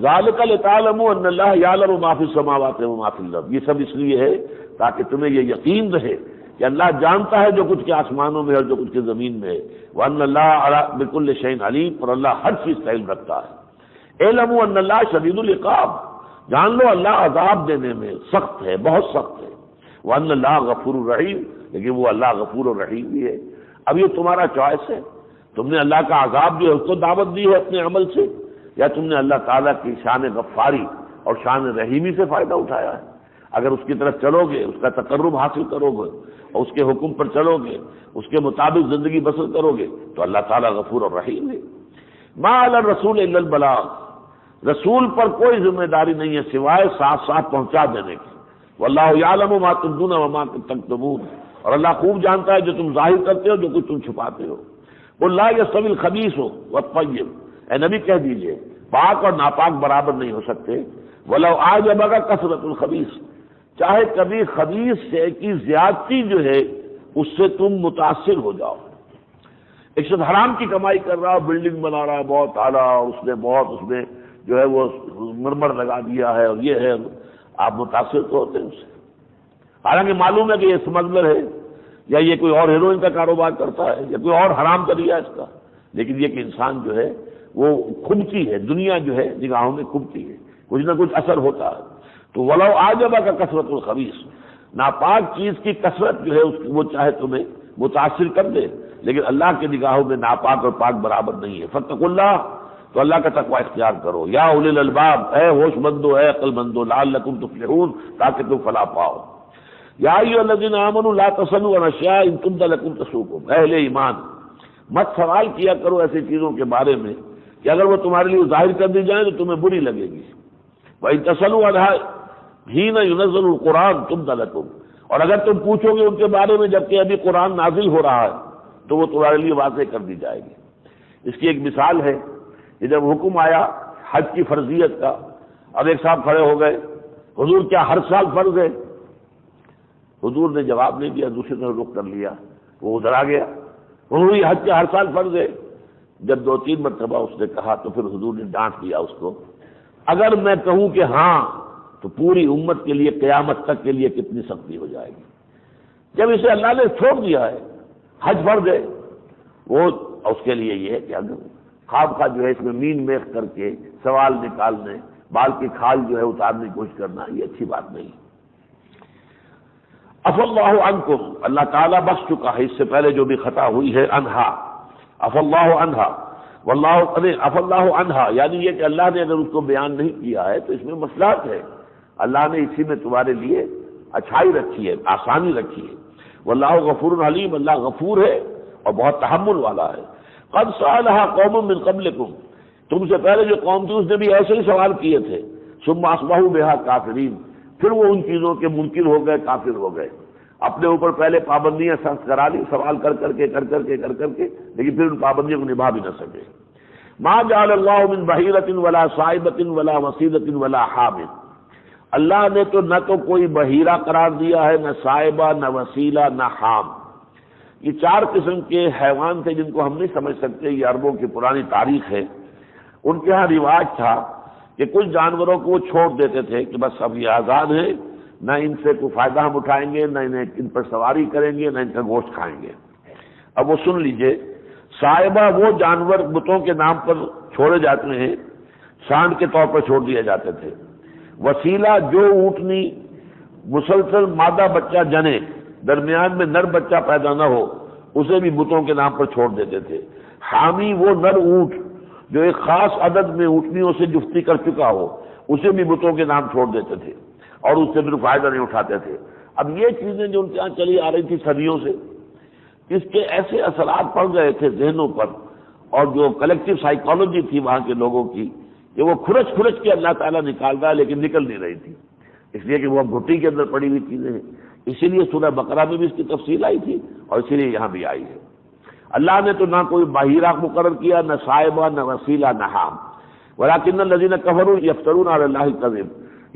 ذالک لتعلموا ان اللہ یعلم ما فی السماوات و ما فی الارض، یہ سب اس لیے ہے تاکہ تمہیں یہ یقین رہے کہ اللہ جانتا ہے جو کچھ کے آسمانوں میں اور جو کچھ کے زمین میں ہے۔ وان اللہ بکل شیء علیم، اور اللہ ہر چیز کا علم رکھتا ہے۔ اعلموا ان اللہ شدید العقاب، جان لو اللہ عذاب دینے میں سخت ہے، بہت سخت ہے۔ وان اللہ غفور الرحیم، لیکن وہ اللہ غفور الرحیم بھی ہے۔ اب یہ تمہارا چوائس ہے، تم نے اللہ کا عذاب جو ہے اس کو دعوت دی ہے اپنے عمل سے، یا تم نے اللہ تعالیٰ کی شان غفاری اور شان رحیمی سے فائدہ اٹھایا ہے۔ اگر اس کی طرف چلو گے، اس کا تقرب حاصل کرو گے اور اس کے حکم پر چلو گے، اس کے مطابق زندگی بسر کرو گے، تو اللہ تعالیٰ غفور اور رحیم ہے۔ ما علی الرسول الا البلاغ، رسول پر کوئی ذمہ داری نہیں ہے سوائے ساتھ ساتھ پہنچا دینے کی۔ واللہ یعلم ما تبدون وما تکتمون، اور اللہ خوب جانتا ہے جو تم ظاہر کرتے ہو، جو کچھ تم چھپاتے ہو۔ قل لا یستوی الخبیث والطیب، اے نبی کہہ دیجئے پاک اور ناپاک برابر نہیں ہو سکتے۔ ولو اعجبک کثرۃ الخبیث، چاہے کبھی خبیث شے کی زیادتی جو ہے اس سے تم متاثر ہو جاؤ۔ ایک شخص حرام کی کمائی کر رہا ہے، بلڈنگ بنا رہا ہے بہت اعلیٰ، اس نے بہت اس میں جو ہے وہ مرمر لگا دیا ہے اور یہ ہے، آپ متاثر تو ہوتے ہیں اس سے، حالانکہ معلوم ہے کہ یہ اسمگلر ہے یا یہ کوئی اور ہیروئن کا کاروبار کرتا ہے یا کوئی اور حرام ذریعہ اس کا، لیکن یہ کہ انسان جو ہے وہ کھبتی ہے، دنیا جو ہے نگاہوں میں کھبتی ہے، کچھ نہ کچھ اثر ہوتا ہے۔ تو ولو اعجبک کثرۃ الخبیث، ناپاک چیز کی کثرت جو ہے وہ چاہے تمہیں متاثر کر دے، لیکن اللہ کی نگاہوں میں ناپاک اور پاک برابر نہیں ہے۔ فاتقوا اللہ، تو اللہ کا تقوی اختیار کرو۔ یا اولی الالباب، اے ہوش مندو، اے عقل مندو، لعلکم تفلحون، تاکہ تم فلاح پاؤ۔ یا ایھا الذین آمنوا لا تسألوا عن اشیاء ان تبد لکم تسؤکم، اہل ایمان مت سوال کیا کرو ایسی چیزوں کے بارے میں کہ اگر وہ تمہارے لیے ظاہر کر دی جائیں تو تمہیں بری لگے گی۔ وَإِن تَسْأَلُوا عَنْهَا حِينَ يُنَزَّلُ الْقُرْآنُ تُبْدَ لَكُمْ، اور اگر تم پوچھو گے ان کے بارے میں جبکہ ابھی قرآن نازل ہو رہا ہے تو وہ تمہارے لیے واضح کر دی جائے گی۔ اس کی ایک مثال ہے کہ جب حکم آیا حج کی فرضیت کا، اب ایک صاحب کھڑے ہو گئے، حضور کیا ہر سال فرض ہے؟ حضور نے جواب نہیں دیا، دوسری طرف رخ کر لیا، وہ ادھر آ گیا، حضور یہ حج کیا ہر سال فرض ہے؟ جب 2-3 مرتبہ اس نے کہا تو پھر حضور نے ڈانٹ دیا اس کو، اگر میں کہوں کہ ہاں تو پوری امت کے لیے قیامت تک کے لیے کتنی سختی ہو جائے گی۔ جب اسے اللہ نے چھوڑ دیا ہے حج فرض ہے، وہ اس کے لیے یہ ہے کہ اگر خواب کا جو ہے اس میں مین میخ کر کے سوال نکالنے، بال کی کھال جو ہے اتارنے کی کوشش کرنا، یہ اچھی بات نہیں۔ عفا اللہ عنکم، اللہ تعالیٰ بخش چکا ہے اس سے پہلے جو بھی خطا ہوئی ہے، انہا عفا اللہ عنہا واللہ عفا اللہ عنہا، یعنی یہ کہ اللہ نے اگر اس کو بیان نہیں کیا ہے تو اس میں مصلحت ہے، اللہ نے اسی میں تمہارے لیے اچھائی رکھی ہے، آسانی رکھی ہے۔ واللہ غفور علیم، اللہ غفور ہے اور بہت تحمل والا ہے۔ قد سألها قوم من قبلکم، تم سے پہلے جو قوم تھی اس نے بھی ایسے ہی سوال کیے تھے، ثم اصبحوا بها کافرین، پھر وہ ان چیزوں کے منکر ہو گئے، کافر ہو گئے، اپنے اوپر پہلے پابندیاں سخت کرا لی، سوال کر کر کے لیکن پھر ان پابندیوں کو نبھا بھی نہ سکے۔ ما جعل اللہ من بحیرۃ ولا صائبۃ ولا وصیلۃ ولا حام، اللہ نے تو نہ تو کوئی بحیرہ قرار دیا ہے، نہ صائبہ، نہ وسیلہ، نہ حام۔ یہ 4 قسم کے حیوان تھے جن کو ہم نہیں سمجھ سکتے، یہ عربوں کی پرانی تاریخ ہے۔ ان کے ہاں رواج تھا کہ کچھ جانوروں کو وہ چھوڑ دیتے تھے کہ بس اب یہ آزاد ہیں، نہ ان سے کوئی فائدہ ہم اٹھائیں گے، نہ ان پر سواری کریں گے، نہ ان کا گوشت کھائیں گے۔ اب وہ سن لیجئے، صائبہ وہ جانور بتوں کے نام پر چھوڑے جاتے ہیں، سانڈ کے طور پر چھوڑ دیے جاتے تھے۔ وسیلہ جو اونٹنی مسلسل مادہ بچہ جنے، درمیان میں نر بچہ پیدا نہ ہو، اسے بھی بتوں کے نام پر چھوڑ دیتے تھے۔ حامی وہ نر اونٹ جو ایک خاص عدد میں اونٹنیوں سے جفتی کر چکا ہو، اسے بھی بتوں کے نام چھوڑ دیتے تھے اور اس سے پھر فائدہ نہیں اٹھاتے تھے۔ اب یہ چیزیں جو ان کے یہاں چلی آ رہی تھی صدیوں سے، اس کے ایسے اثرات پڑ گئے تھے ذہنوں پر، اور جو کلیکٹیو سائیکالوجی تھی وہاں کے لوگوں کی، کہ وہ کھرچ کے اللہ تعالیٰ نکال رہا ہے لیکن نکل نہیں رہی تھی، اس لیے کہ وہ اب گھٹی کے اندر پڑی ہوئی چیزیں ہیں۔ اسی لیے سورہ بقرہ میں بھی اس کی تفصیل آئی تھی اور اسی لیے یہاں بھی آئی ہے۔ اللہ نے تو نہ کوئی بحیرہ مقرر کیا، نہ صائبہ، نہ وسیلہ، نہ حام، ولکن الذین کفروا یفترون علی اللہ الکذب،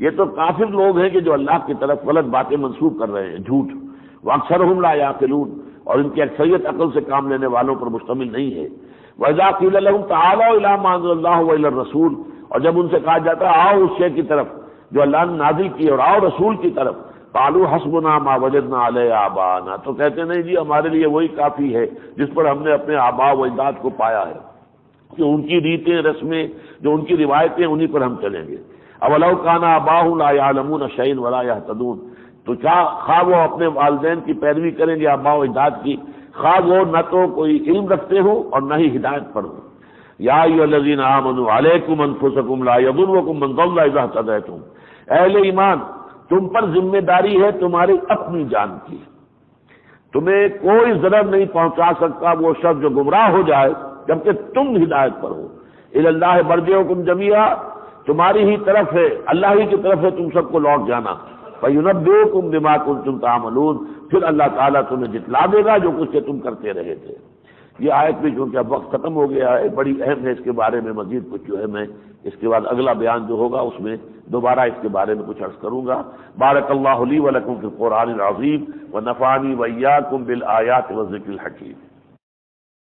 یہ تو کافر لوگ ہیں کہ جو اللہ کی طرف غلط باتیں منسوب کر رہے ہیں، جھوٹ۔ واکثرهم لا یعقلون، اور ان کی اکثریت عقل سے کام لینے والوں پر مشتمل نہیں ہے۔ وَإِذَا قِيلَ لَهُمْ تَعَالَوْا إِلَىٰ مَا أَنزَلَ اللَّهُ وَإِلَى الرَّسُولِ، اور جب ان سے کہا جاتا ہے آؤ اس شے کی طرف جو اللہ نے نازل کی، اور آؤ رسول کی طرف، قالوا حسبنا ما وجدنا علیہ آباءنا، تو کہتے نہیں جی ہمارے لیے وہی کافی ہے جس پر ہم نے اپنے آباء و اجداد کو پایا ہے، کہ ان کی ریتیں رسمیں جو ان کی روایتیں انہی پر ہم چلیں گے۔ اولو کان آباؤہم لا یعلمون شیئا ولا یہتدون، تو کیا خواہ وہ اپنے والدین کی پیروی کریں گے آباء و اجداد کی، خواہ وہ نہ تو کوئی علم رکھتے ہوں اور نہ ہی ہدایت پر ہوں۔ یا ایھا الذین آمنوا علیکم انفسکم لا یضرکم من ضل اذا اہتدیتم، اہل ایمان تم پر ذمہ داری ہے تمہاری اپنی جان کی، تمہیں کوئی ضرر نہیں پہنچا سکتا وہ شخص جو گمراہ ہو جائے جبکہ تم ہدایت پر ہو۔ الی اللہ مرجعکم جمیعا، تمہاری ہی طرف ہے، اللہ ہی کی طرف ہے تم سب کو لوٹ جانا۔ فینبئکم بما کنتم تعملون، پھر اللہ تعالیٰ تمہیں جتلا دے گا جو کچھ کہ تم کرتے رہے تھے۔ یہ آیت بھی چونکہ اب وقت ختم ہو گیا ہے، بڑی اہم ہے، اس کے بارے میں مزید کچھ جو ہے میں اس کے بعد اگلا بیان جو ہوگا اس میں دوبارہ اس کے بارے میں کچھ عرض کروں گا۔ بارک اللہ لی و لکم فی القرآن العظیم ونفعنی وإیاکم بالآیات والذکر الحکیم۔